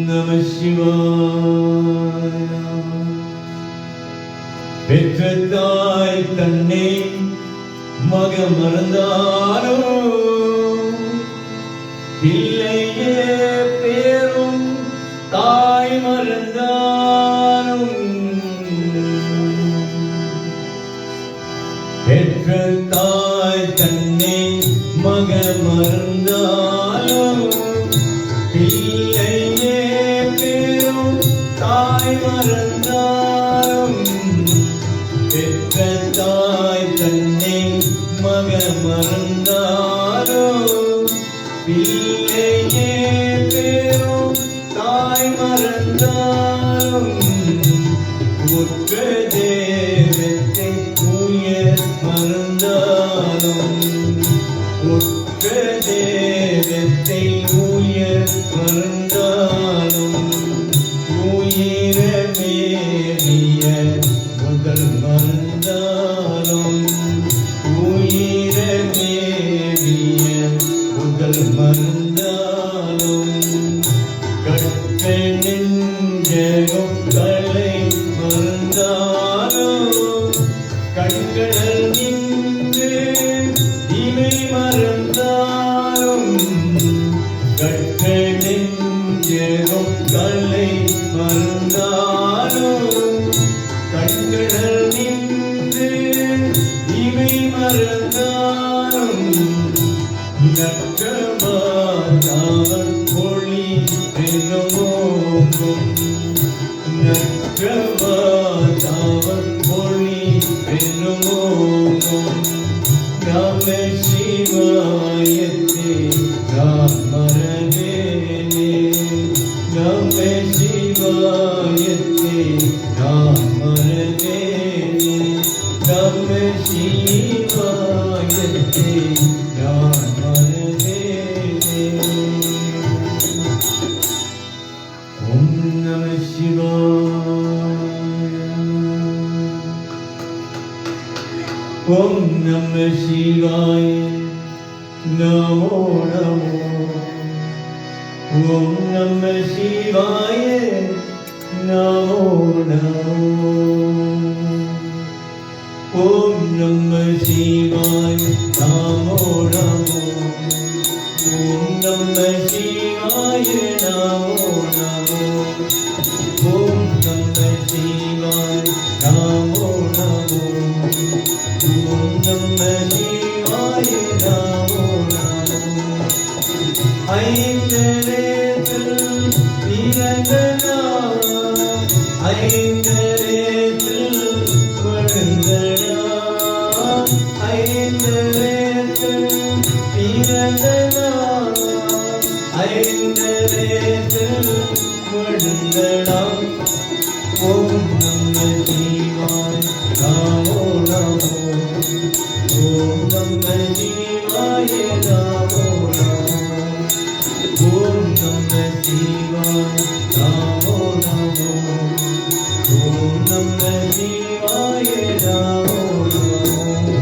Namah Shivaya. பெற்ற தாய் தன்னை மகமறந்தாரோ பிள்ளையே பேரும் தாய் மறந்தாரும் பெற்ற தாய் தன்னை மகமறந்தாலும் பிள்ளையே பேரும் தாய் மறந்தாரும் பெற்ற தாய் தன்னை மகமறந்தாலும் பிள்ளையே பேரும் தாய் மறந்தாலும் உற்ற தெய்வத்தை உயிர் மறந்தாலும் உற்ற தெய்வத்தை உயிர் மறந்தாலும் உயிரமேறிய முதல் மறந்தாலும் உயிரமேறிய முதல் மறந்தாலும் கற்ற நெஞ்சகம் கலை மறந்தாலும் கண்கள் நின்று இமை மறந்தாலும் கற்ற நெஞ்சகம் கலை மறந்தாலும் கண்கள் நின்று இமை மறந்தாலும் நற்றவர் மொழி பெருமோகும் நற்றவர் மொழி பெருமோகும் நம சிவாயத்தே நாம் மறவேனே நம சிவாயத்தே நாம் மறவேனே நம சிவாயத்தே நாம் மறவேனே ஓம் நம சிவாய ஓம் நம சிவாய நமோ நமோ ஓம் நம சிவாய நமோ நமோ ஓம் நம சிவாய நமோ நமோ ஓம் நம சிவாய நமோ நமோ ஓம் நம சிவாய நமோ நமோ ஓம் நம சிவாய நமோ நமோ ஐந்தரேத்தில் பிறந்தனா ஐந்தரேத்தில் வளர்ந்தனா ஐந்தரேத்தில் பிறந்தனா ஐந்தரேத்தில் வளர்ந்தனா ஓம் நம சிவாய நமோ நமோ ஓம் நம சிவாய நமோ நமோ ஓம் நம சிவாய நமோ நமோ ஓம் நம சிவாய நமோ நமோ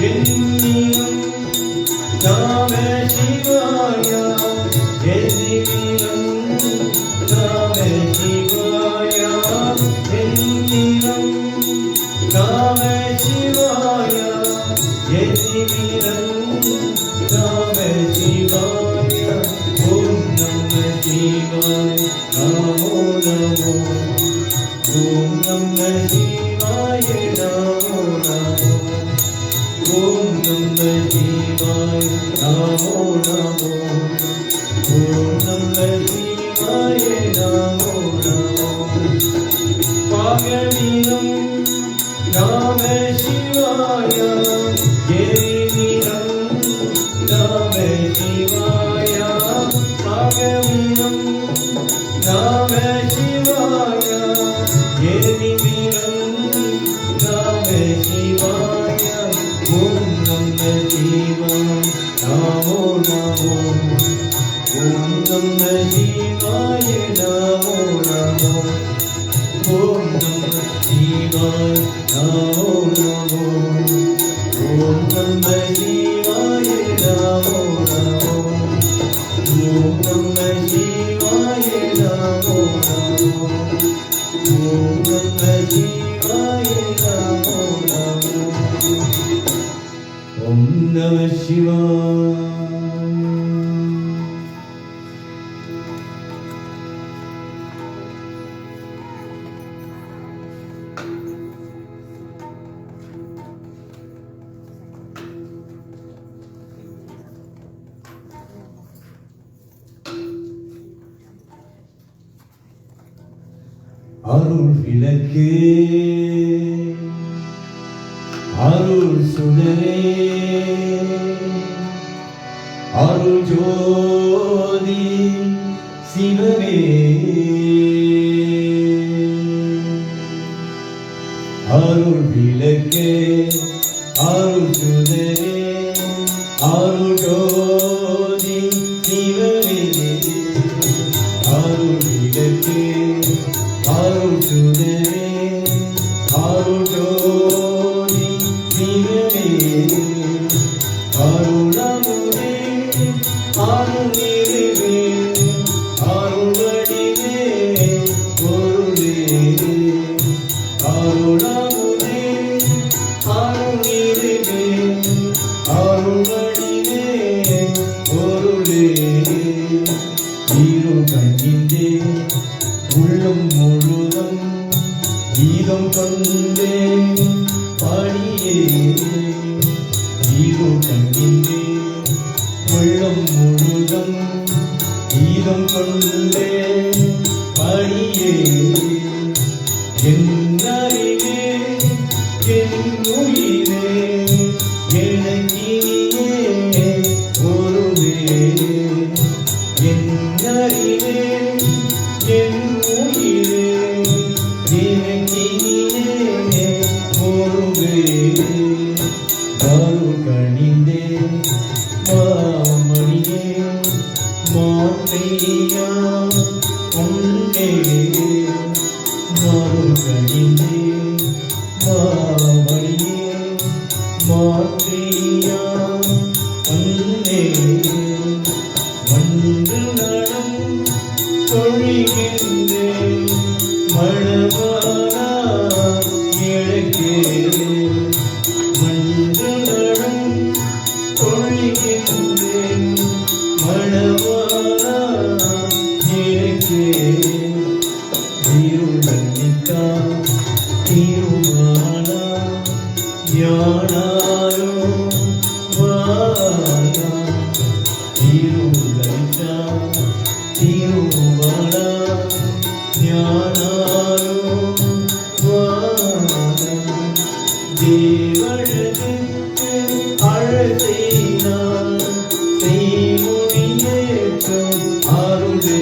என்னிலும் நம சிவாய எதிலும் நம சிவாய என்னிலும் நம சிவாய எதிலும் நம சிவாய ஓம் நம சிவாய நமோ நமோ ஓம் நம சிவாய நமோ நமோ ஓம் நம சிவாய நமோ நமோ ஓம் நம சிவாய நமோ நமோ பாகவீரம் நம சிவாய எரிவீரம் நம சிவாய பாகவீரம் நம சிவாய எரிவீரம் நம சிவாய ஓம் நம சிவாய நமோ நமோ ஓம் நம சிவாய நமோ நமோ ஓம் நம சிவாய நமோ நமோ ஓம் நம சிவாய நமோ நமோ ஓம் நம சிவாய நம சிவாய. அருள் விளக்கு அருள் சுடரே அருள் ஜோதி சிவனே அருள் விளக்கு அருள் சுடரே அருள் ஜோதி சிவனே அருள் விளக்கு அருள் சுடரே அருள் ஜோதி சிவனே அருளமுதே அருள் நிறைவே அருள் வடிவே பொருளே அருளமுதே அருள் நிறைவே அருள் வடிவே பொருளே இரு கண்ணிந்தே உள்ளம் முழுதும் கீதம் கொண்டே பாடியே இரு கண்ணின்றே உள்ளம் முழுதும் கீதம் கொண்டே பாடியே என் அறிவே என் உயிரே எனக்கினியே ஒருவே என் அறிவே என் உயிரே எனக்கினியே ஒருவே கருகணிந்தே மாமணியே மாற்றையா கொண்டே மறுகணிந்தே மாமணியே மாற்றையா கொண்டே மன்று நடம் தொழிகின்றே மழவாரா இழக்கே மன்று நடம் தொழிகின்றே மழவாரா இழக்கே திருநன்னிக்கா திருமாலா யானாரோ வானா திருளைத்தா திருமாலா ஞானாரோ வானா தேவழகுக்கு அழகையினால் செய்முடியேற்றும் அருளே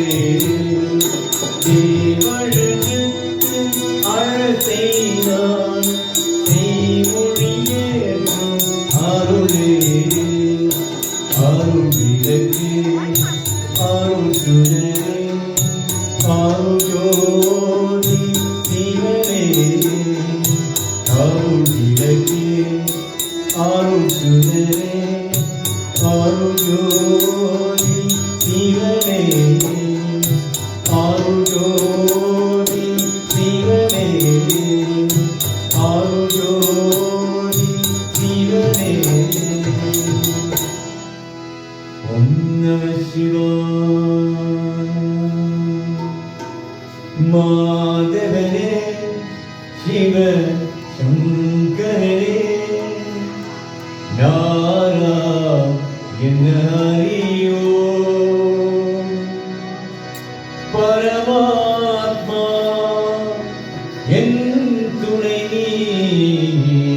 தேவழகுக்கு அழகையினால் செய்முடியேற்றும் அருளே அருள் விளக்கு அருள் சுடரே அருள் ஜோதி சிவனே அருள் விளக்கு அருள் சுடரே அருள் ஜோதி சிவனே அருள் ஜோதி சிவனே அருள் ஜோதி சிவனே ஓம் நம சிவாய. மாதவனே சிவ சங்கரனே நாராயண ஹரியோ பரமாத்மா என் துணை நீயே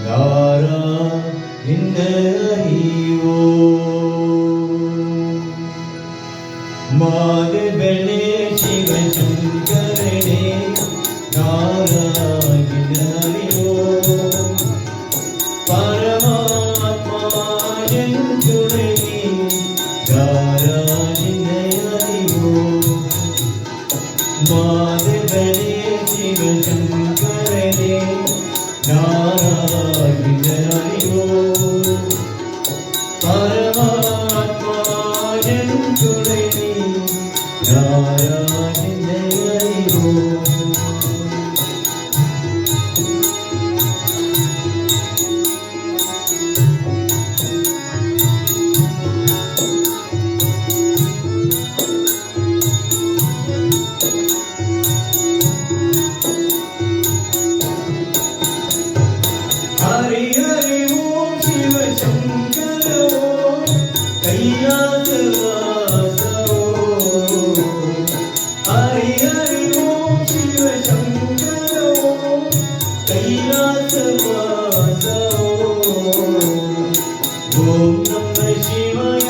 நாராயண ஹரியோ மாதவனே சிவ சங்கரனே நாராயண ஹரியோ பரமாத்மா என் துணை நாராயண ஹரியோ மாதவனே சிவ சங்கரனே நாராயண ஹரியோ பரமாத்மா என் துணை நாராயண ஹரியோ. கைலாசவாசோ ஹரி ஹரி ஓம் சிவ சங்கரோ கைலாசவாசோ ஓம் நம சிவாய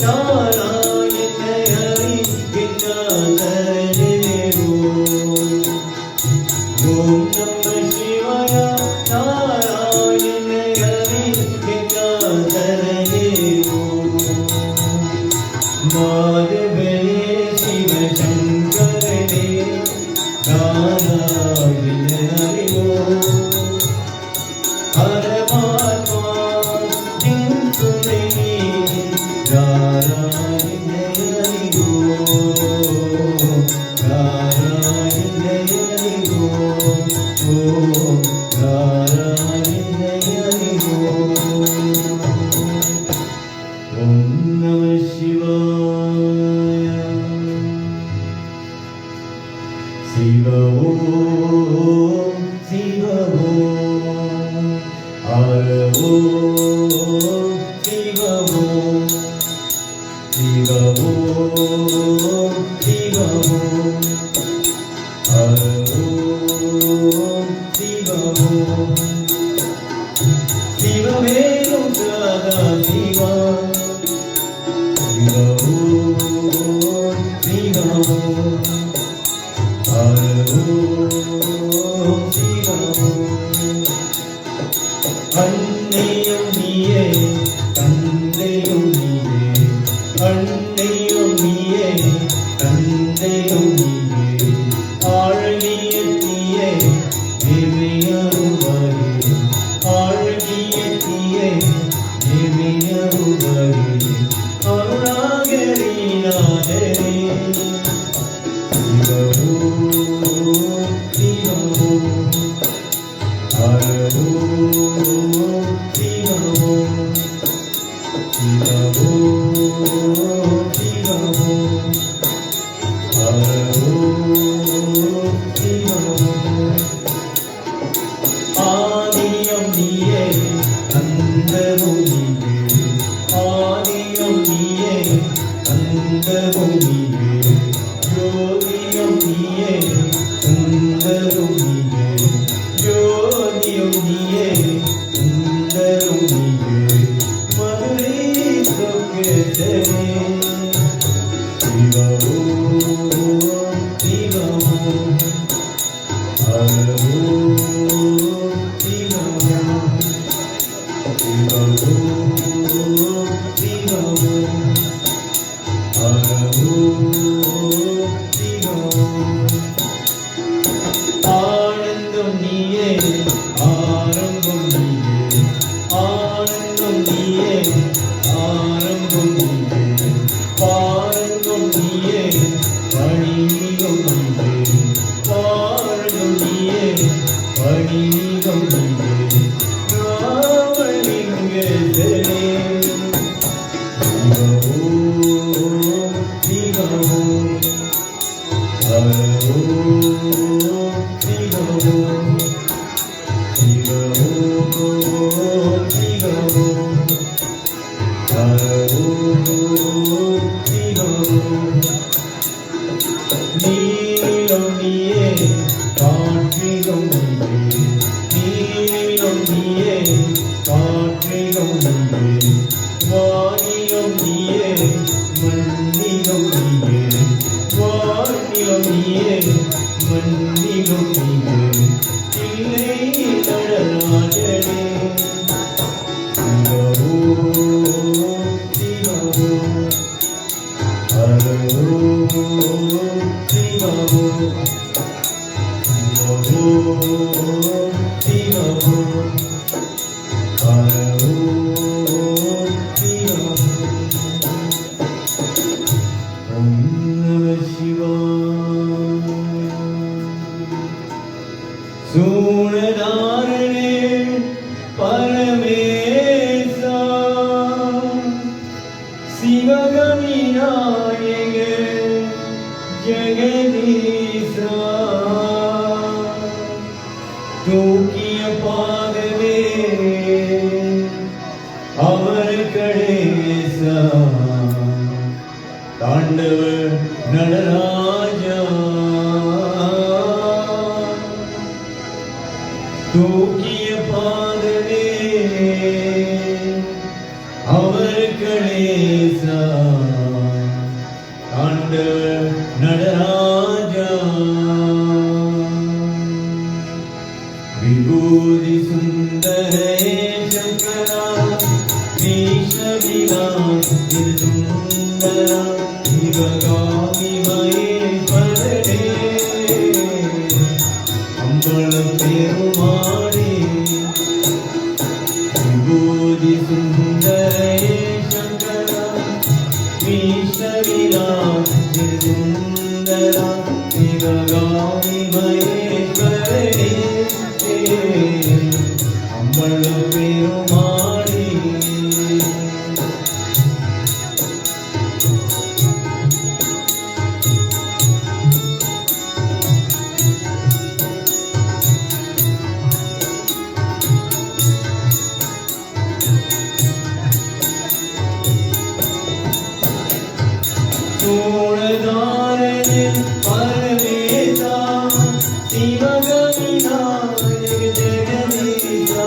நாராயண ஹரி கங்காதரேவோ ஓம் நம சிவாய நாராயண ஹரி கங்காதரேவோ மாதவே சிவ சங்கரனே நாராயண ஹரிவோ பரமாத்மா என் துணை நாராயண ஹரிவோ நாராயண ஹரிவோ ஓம் நாராயண ஹரிவோ ஓம் நம சிவாய சிவ ஓம் சிவ ஓம் ஹர ஓம் சிவ ஓம் சிவ ஓம் சிவ ஓம் ஹர ஓம் சிவ ஓம் சிவமேலும் சதா சிவா சிவ ஓம் சிவ ஓம் ஹர ஓம் சிவ ஓம் அன்னையும் நீயே தந்தையும் நீயே அன்னையும் நீயே தந்தையும் நீயே ஆழகிய தீயே தேவையருவாரே ஆழகிய தீயே தேவையருவாரே அருணாகரி நாதரே சிவ ஓம் சிவ ஓம் ஹர ஓம் சிவ ஓம் சிவ ஓம் சிவ ஓம் ஹர ஓம் சிவ ஓம் ஆதியம் நீயே அந்தமும் நீயே ஆதியம் நீயே அந்தமும் நீயே ஜோதியம் நீயே சுந்தரும் நீயே ஜோதியம் நீயே சுந்தரும் நீயே மதுரை சொக்கேசனே சிவ ஓம் சிவ ஓம் ஹர ஓம் சிவ ஓம் சிவ ஓம் சிவ ஓம் ஹர ஓம் சிவ ஓம் ஆனந்தம் நீயே ஆரம்பம் நீயே ஆனந்தம் நீயே ஆரம்பம் நீயே பாரங்கம் நீயே பணிகம் நீயே பாரங்கம் நீயே பணிகம் நீயே ராமலிங்கேசனே சிவ ஓம் சிவ ஓம் ஹர ஓம் சிவ ஓம் சிவ ஓம் சிவ ஓம் ஹர ஓம் சிவ ஓம் நீலம் நீயே காற்றிலும் நீயே நீலம் நீயே காற்றிலும் நீயே வானிலும் நீயே மண்ணிலும் நீயே வானிலும் நீயே மண்ணிலும் நீயே இல்லை நடராஜனே சிவ ஓம் சிவ ஓம் ஹர ஓம் சிவ ஓம் சிவ ஓம் சிவ ஓம் ஹர ஓம் சிவ ஓம் நம சிவாய சூனதாரணே பரமேசா சிவகமி நாயக ஜெகதீசா தூக்கிய பாதமே அவர் கடேசா தாண்டவர் நடராஜா தூக்கிய பாதமே அவர் கணேசா தாண்டவர் நடராஜா விபூதி சுந்தரே சங்கரா வீஷவிலா சுந்தரா சிவகாமி மகேஸ்வரனே அம்பலம் பெருமாளே விபூதி சுந்தரே சங்கரா வீஷவிலா சுந்தரா சிவகாமி மகேஸ்வரனே அம்பலம் பெருமாளே சோழதாரனே பரமேசா சிவகவிநாயக ஜெகதீசா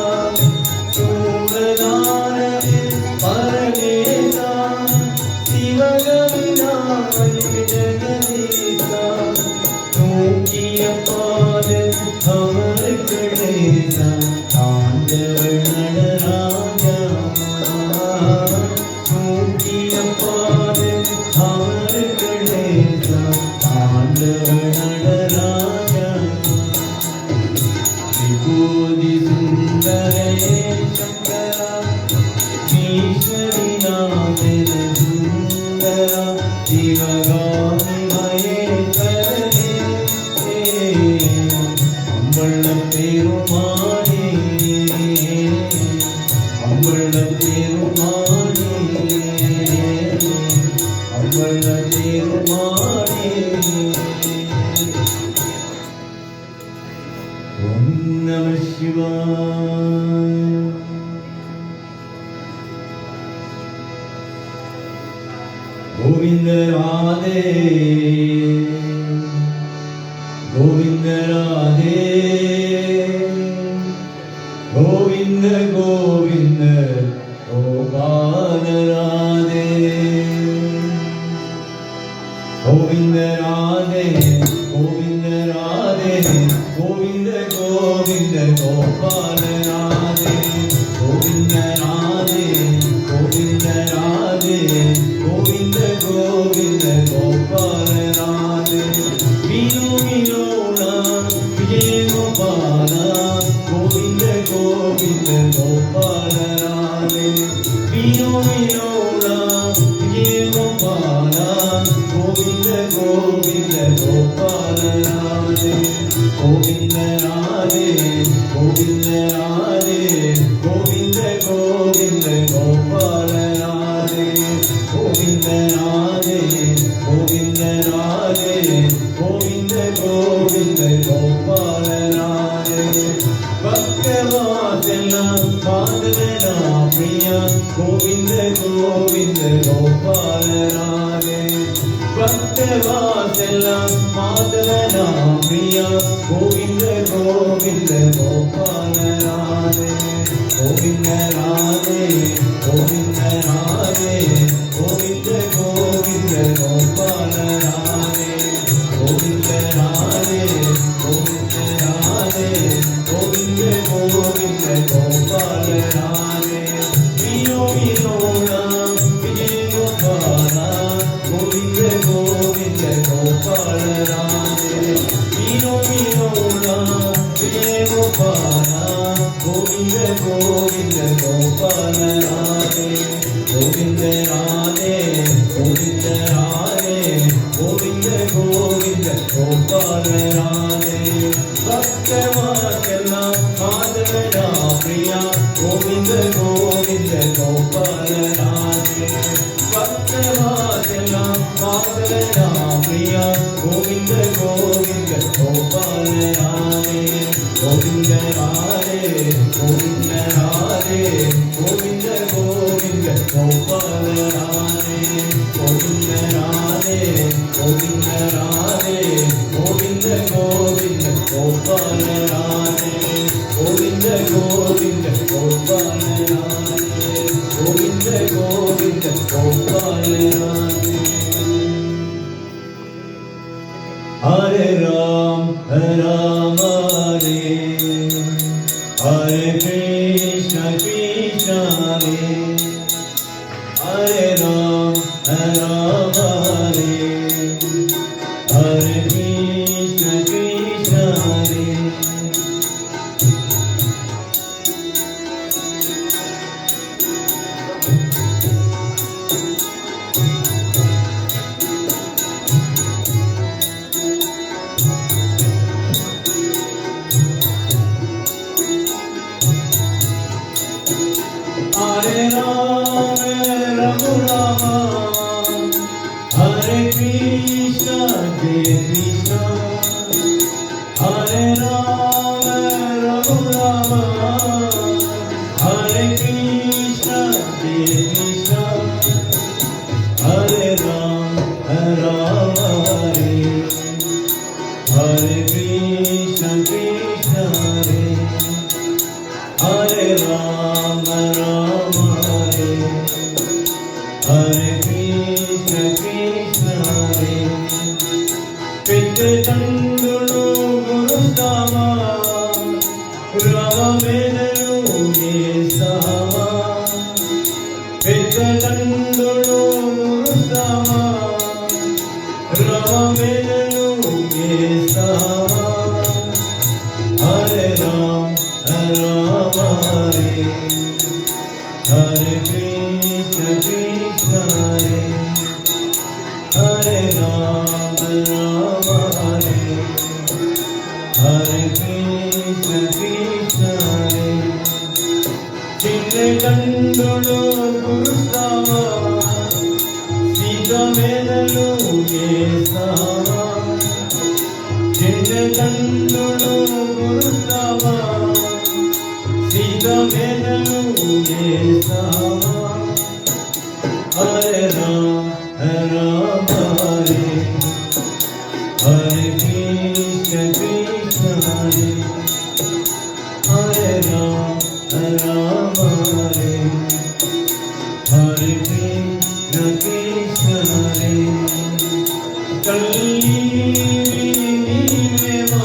சோழதாரனே பரமேசா சிவகவிநாயக ஜெகதீசா தூக்கிய பாதன் அவர் கணேசா தாண்டவர் நடராஜா தூக்கிய பாதன் அவர் கணேசா தாண்டவர் நடராஜா விபூதி சுந்தரே சங்கரா ஈஸ்வரிநாதன சுந்தரா சிவகாமி மகேஸ்வரனே அம்பலம் பெருமாளே அம்பலம் பெருமாளே அம்பலம் பெருமாளே ஓம் நம சிவாய Govind Radhe Govind Radhe Govind Govind Gopala Radhe Govind Radhe Govind Radhe Govind Govind Gopala Radhe Govind Radhe Govind Radhe Govind Govind Gopala Radhe Vinu வினோடா Vijaya Gopala Govind Govind Gopala Radhe Vinu வினோடா Vijaya Gopala Govind Govind Gopala Radhe Govind Radhe Govind Radhe Govind Govind Gopala Radhe Govind Radhe Govind Radhe Govind Govind Gopala Radhe பக்தவாசெல்லாம் மாதவனா Priya Govind Govind Gopala Radhe பக்தவாசெல்லாம் மாதவனா Priya Govind Govind Gopala Radhe Govind Radhe Govind Radhe Govind Govind Gopala Radhe Govind Radhe Govind Radhe Govind Govind Gopala Radhe Vino வினோடா Vijaya Gopala Govind Govind Gopala Radhe Vino வினோடா Vijaya Gopala Govind Govind Gopala Radhe Govind Radhe Govind Radhe Govind Govind Gopala Radhe பக்தவாசெல்லாம் மாதவனா Priya Govind Govind Gopala Radhe பக்தவாசெல்லாம் மாதவனா Priya Govind Govind Gopala Radhe Govind Radhe Govind Radhe Govind Govind Gopala Radhe Hare Ram, Ram Hare, Hare Krishna, Krishna Hare, Hare Ram, Ram Hare, Hare Krishna, Krishna Hare. Hare Ram, Ram Rama, Hare Krishna, Krishna. Hare Ram, Ram Rama, Hare Krishna, Krishna. Hare Ram, Ram Hare, Hare Krishna, Krishna Hare. Hare Ram, Ram Hare, Hare Krishna, Krishna Hare. Pittandulu Gurustama, Rama Vedalu Yesama. Pittandulu Gurustama, Rama Vedalu Yesama. Hare Ram, Ram Hare, Hare Krishna, Krishna Hare. Hare Ram, Ram Hare, Hare Krishna, Krishna Hare. Chinnekandulu Gurustama, Sita Vedalu Yesama. Chinnekandulu Gurustama, Sita Vedalu Yesama. Hare Ram, Ram Hare, Hare Krishna, Krishna Hare. Hare Ram, Ram Hare, Hare Krishna, Krishna Hare. Kalli Nivema,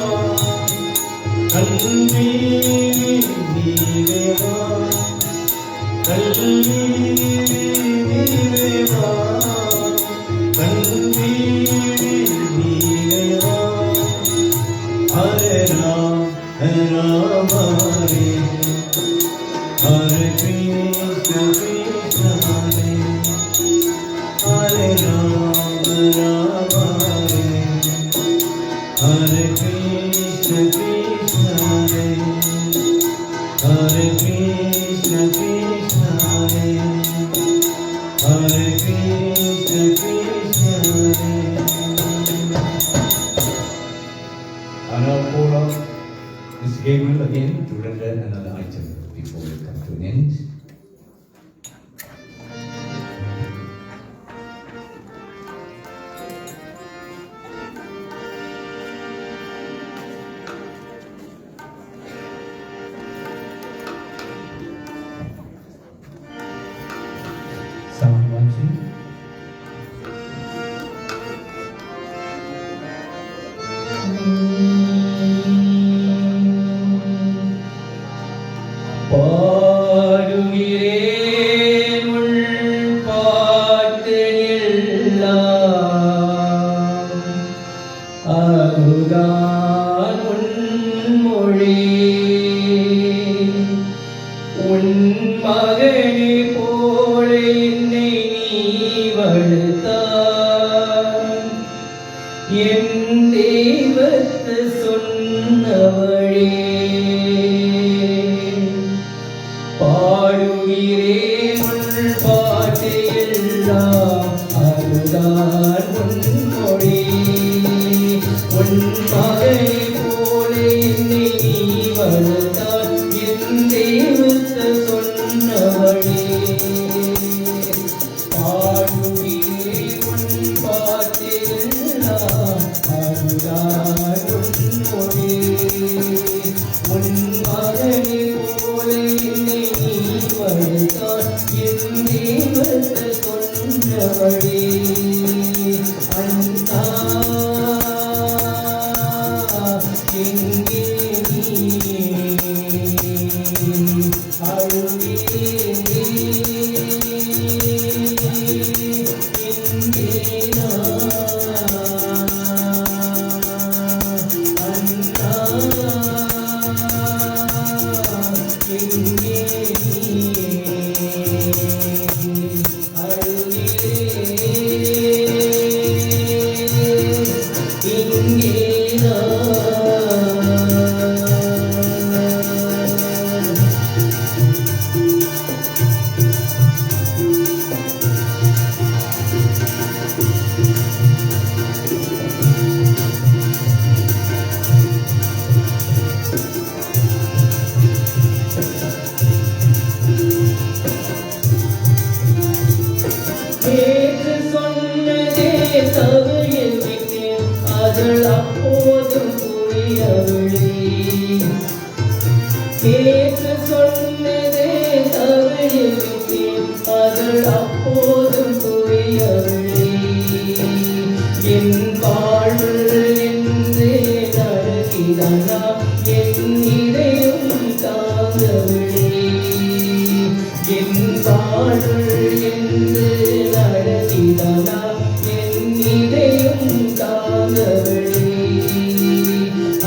Kalli Nivema, Kalli Nivema, Kalli Nivema. Hare Ram, Ram Hare, Hare Krishna, Krishna Hare. Hare Ram, Ram Hare, Hare Krishna, Krishna Hare. Hare Krishna, Krishna Hare, Hare Krishna, Krishna Hare. I now call out Ms. Gabriel again to render another item before we come to an end. Sound one, two. பாடுகிறேன் உன் பாட்டு எல்லாம், அதுதான் உன் மொழி. உன் மகனை போல என்னை நீ வளர்த்தாய், என் தெய்வத்து சொன்னவளே. பாடுகிறேன் உன் பாட்டு எல்லாம், அதுதான் உன் மொழி. உன் மகனை போல என்னை நீ வளர்த்தாய், என் தெய்வத்து சொன்னவளே. பாடுகிறேன் உன் பாட்டு எல்லாம், சொன்னவளே அண்ணா எங்கே நீ அழுகிறேன் எங்கே நான் அண்ணா எங்கே கேட்டு சொன்னதே தவையில் விட்டேன் அதள் அப்போதும் புரியவில்லை கேட்டு சொன்னதே தவையில் விட்டேன் அதள் அப்போதும் புரியவில்லை என் வாழ்வு என்று நடத்திதானா என் இதயம் தாங்கவில்லை என் வாழ்வு என்று நடத்திதானா என் இதயம் தாங்கவில்லை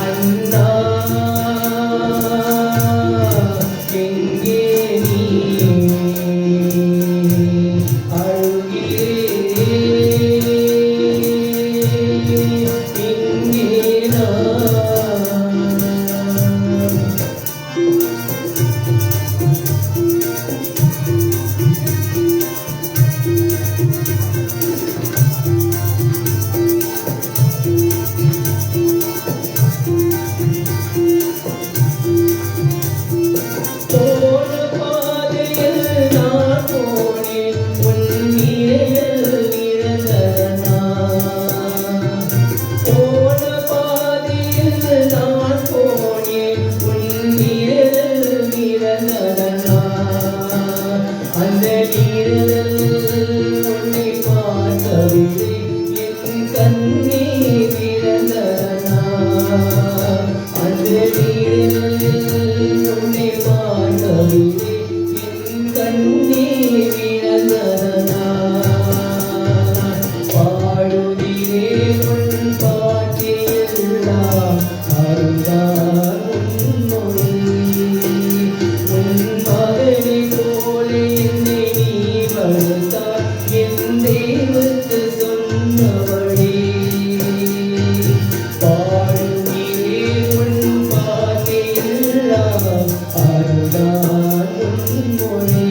அண்ணா எங்கே நீ அழுகிறேன் எங்கே நான் போன பாதையில் நான் போனேன் உன் நிழல் விழுந்ததனா போன பாதையில் நான் போனேன் உன் நிழல் விழுந்ததனா அந்த நிழல் உன்னை பார்த்தவில்லை என் கண்ணீர் விழுந்ததனா அந்த நிழல் உன்னை பார்த்தவில்லை என் கண்ணீர் விழுந்ததனா பாடுகிறேன் உன் பாட்டியெல்லாம் அருள்தான் உன் மொழி உன் மகனை போல என்னை நீ வளர்த்தாய் என் தெய்வத்து சொன்னவளே பாடுகிறேன் உன் பாட்டியெல்லாம் அருள்தான் உன் மொழி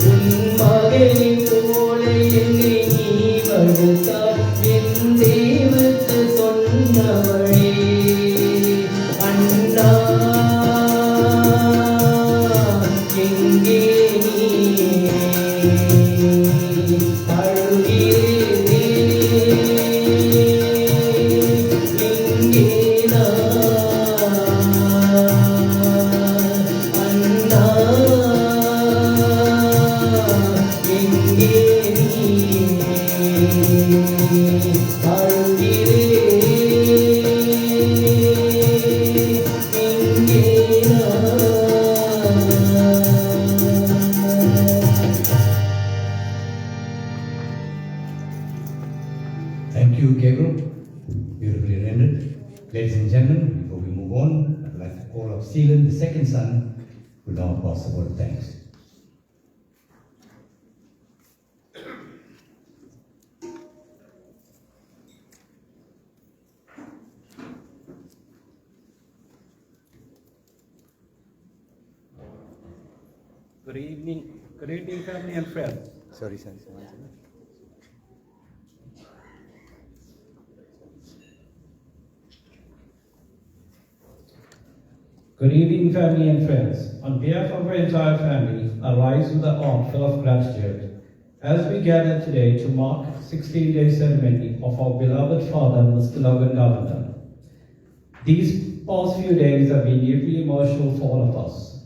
உன் மகனை போல என்னை நீ வளர்த்தாய் என் தெய்வத்து சொன்னவளே அண்ணா எங்கே நீ அழுகிறேன் எங்கே நான் அண்ணா எங்கே நீ அழுகிறேன் எங்கே Thank you, Gabriel. Beautifully rendered. Ladies and gentlemen, before we move on, I'd like to call up Stephen, the second son, who now pass the word of thanks. Good evening, family and friends. Sorry, sir. Good evening, family and friends. On behalf of our entire family, I rise with an arm full of gratitude as we gather today to mark 16-day ceremony of our beloved father, Mr. Logan Governor. These past few days have been deeply emotional for all of us.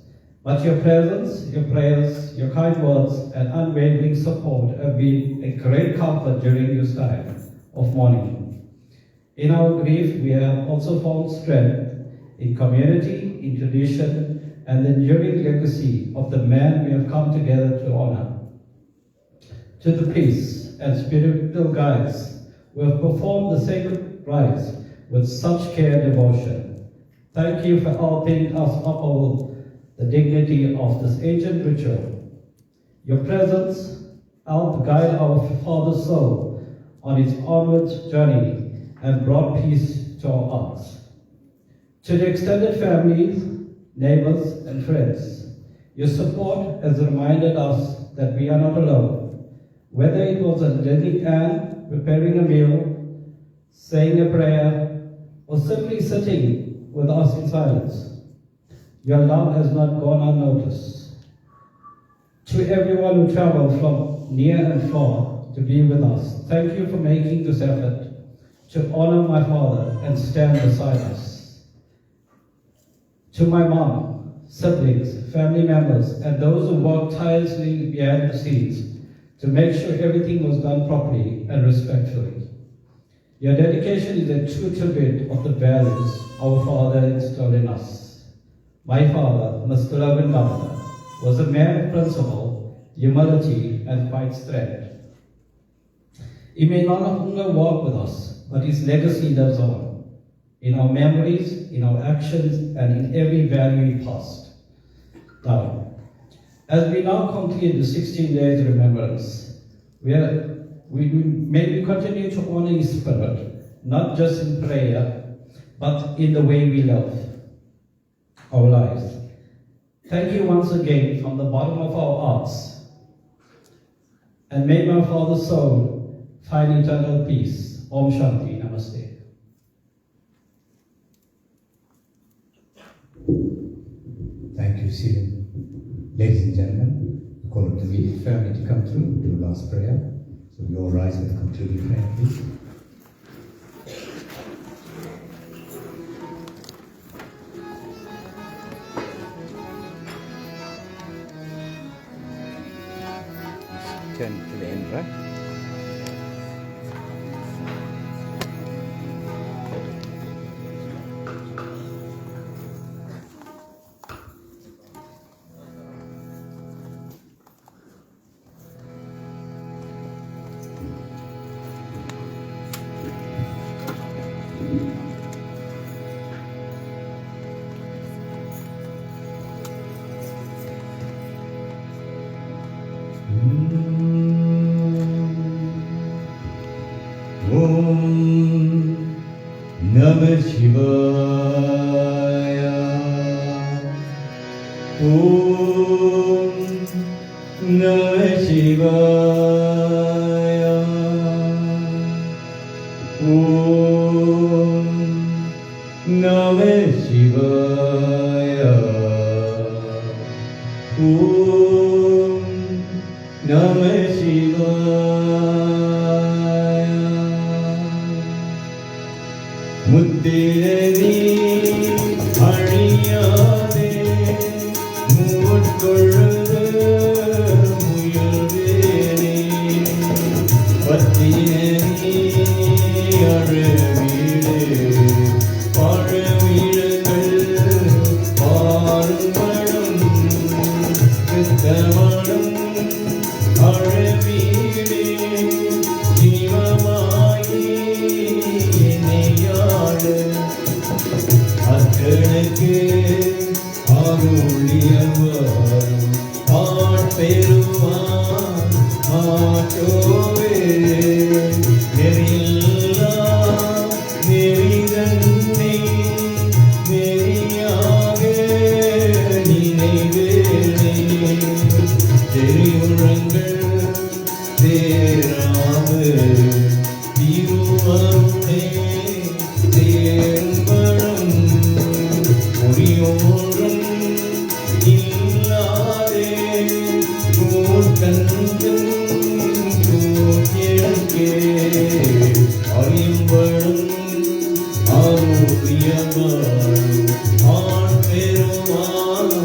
But your presence, your prayers, your kind words, and unwavering support have been a great comfort during this time of mourning. In our grief, we have also found strength in community, in tradition, and the enduring legacy of the man we have come together to honor. To the priests and spiritual guides who have performed the sacred rites with such care and devotion, thank you for helping us uphold the dignity of this ancient ritual. Your presence helped guide our father's soul on its onward journey and brought peace to our hearts. To the extended families, neighbors, and friends, your support has reminded us that we are not alone. Whether it was a lending hand, preparing a meal, saying a prayer, or simply sitting with us in silence, your love has not gone unnoticed. To everyone who traveled from near and far to be with us, thank you for making this effort to honor my father and stand beside us. To my mom, siblings, family members, and those who worked tirelessly behind the scenes to make sure everything was done properly and respectfully. Your dedication is a true tribute of the values our father instilled in us. My father, Mr. Logan Governor, was a man of principle, humility, and quiet strength. He may no longer walk with us, but his legacy lives on, in our memories, in our actions, and in every value he passed down. As we now complete the 16 days remembrance, may we continue to honor his spirit, not just in prayer, but in the way we live our lives. Thank you once again from the bottom of our hearts, and may my father's soul find eternal peace. Om Shanti. Namaste. Thank you, Stephen. Ladies and gentlemen, I call on the immediate family to come through, do a last prayer. So we all rise with concluding prayer, please. Turn to the end, right? Namah Shivaya. Om Namah Shivaya. Om Namah Shivaya. Om Namah Shivaya. முத்திரவி அழியாதே மூட்கொழுது முயல்வேனே பத்தினி அழவீடு பழவீடுகள் பாருமணம் கிருத்தமணம் அழவீடு ஜீவமாயி அத்தனுக்கு அருளியவர் ஆட்பெருமான் ஆற்றோவே நெறியில்லா நெறிதன்னை நெறியாக நினைவேனே தெரியுழங்கள் தேராம திருவருணே தேர்வரம் பொறியோரம் இல்லாதே கூட்டந்தன் கூட்டியற்கே அறிம்படும் ஆரோக்கியமான் ஆண் பெருமான்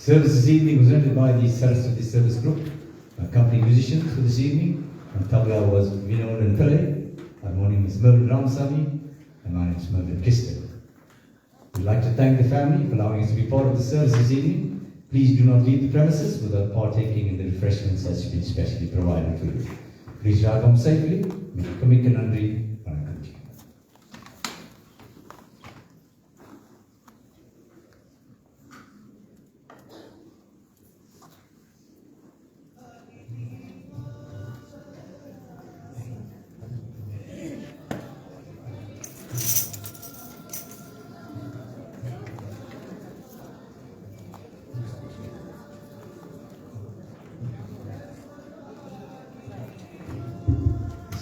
Service this evening was rendered by the Saraswati Service Group, accompanying musicians for this evening. On tabla was Vinod and Pillai, harmonium is Mervyn Ramasamy, and my name is Mervyn Kister. We'd like to thank the family for allowing us to be part of the service this evening. Please do not leave the premises without partaking in the refreshments that's been specially provided for you. Please drive home safely. Miக்க நன்றி.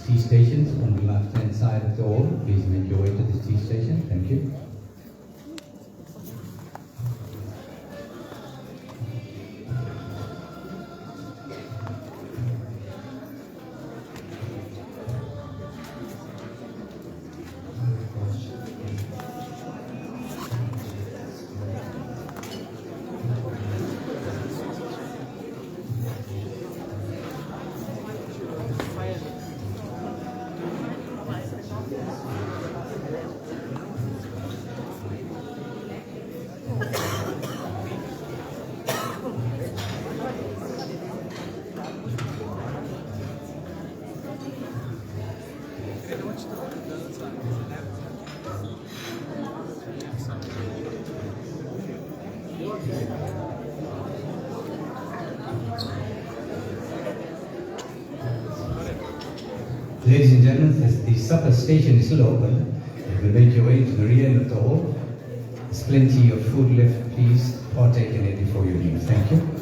Tea stations on the left-hand side of the hall. Please make your way to the tea station. Thank you. Ladies and gentlemen, as the supper station is still open, you will make your way to the rear end of the hall. There's plenty of food left. Please partake in it before you leave. Thank you.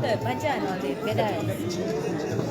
Kita baca no, dia beda.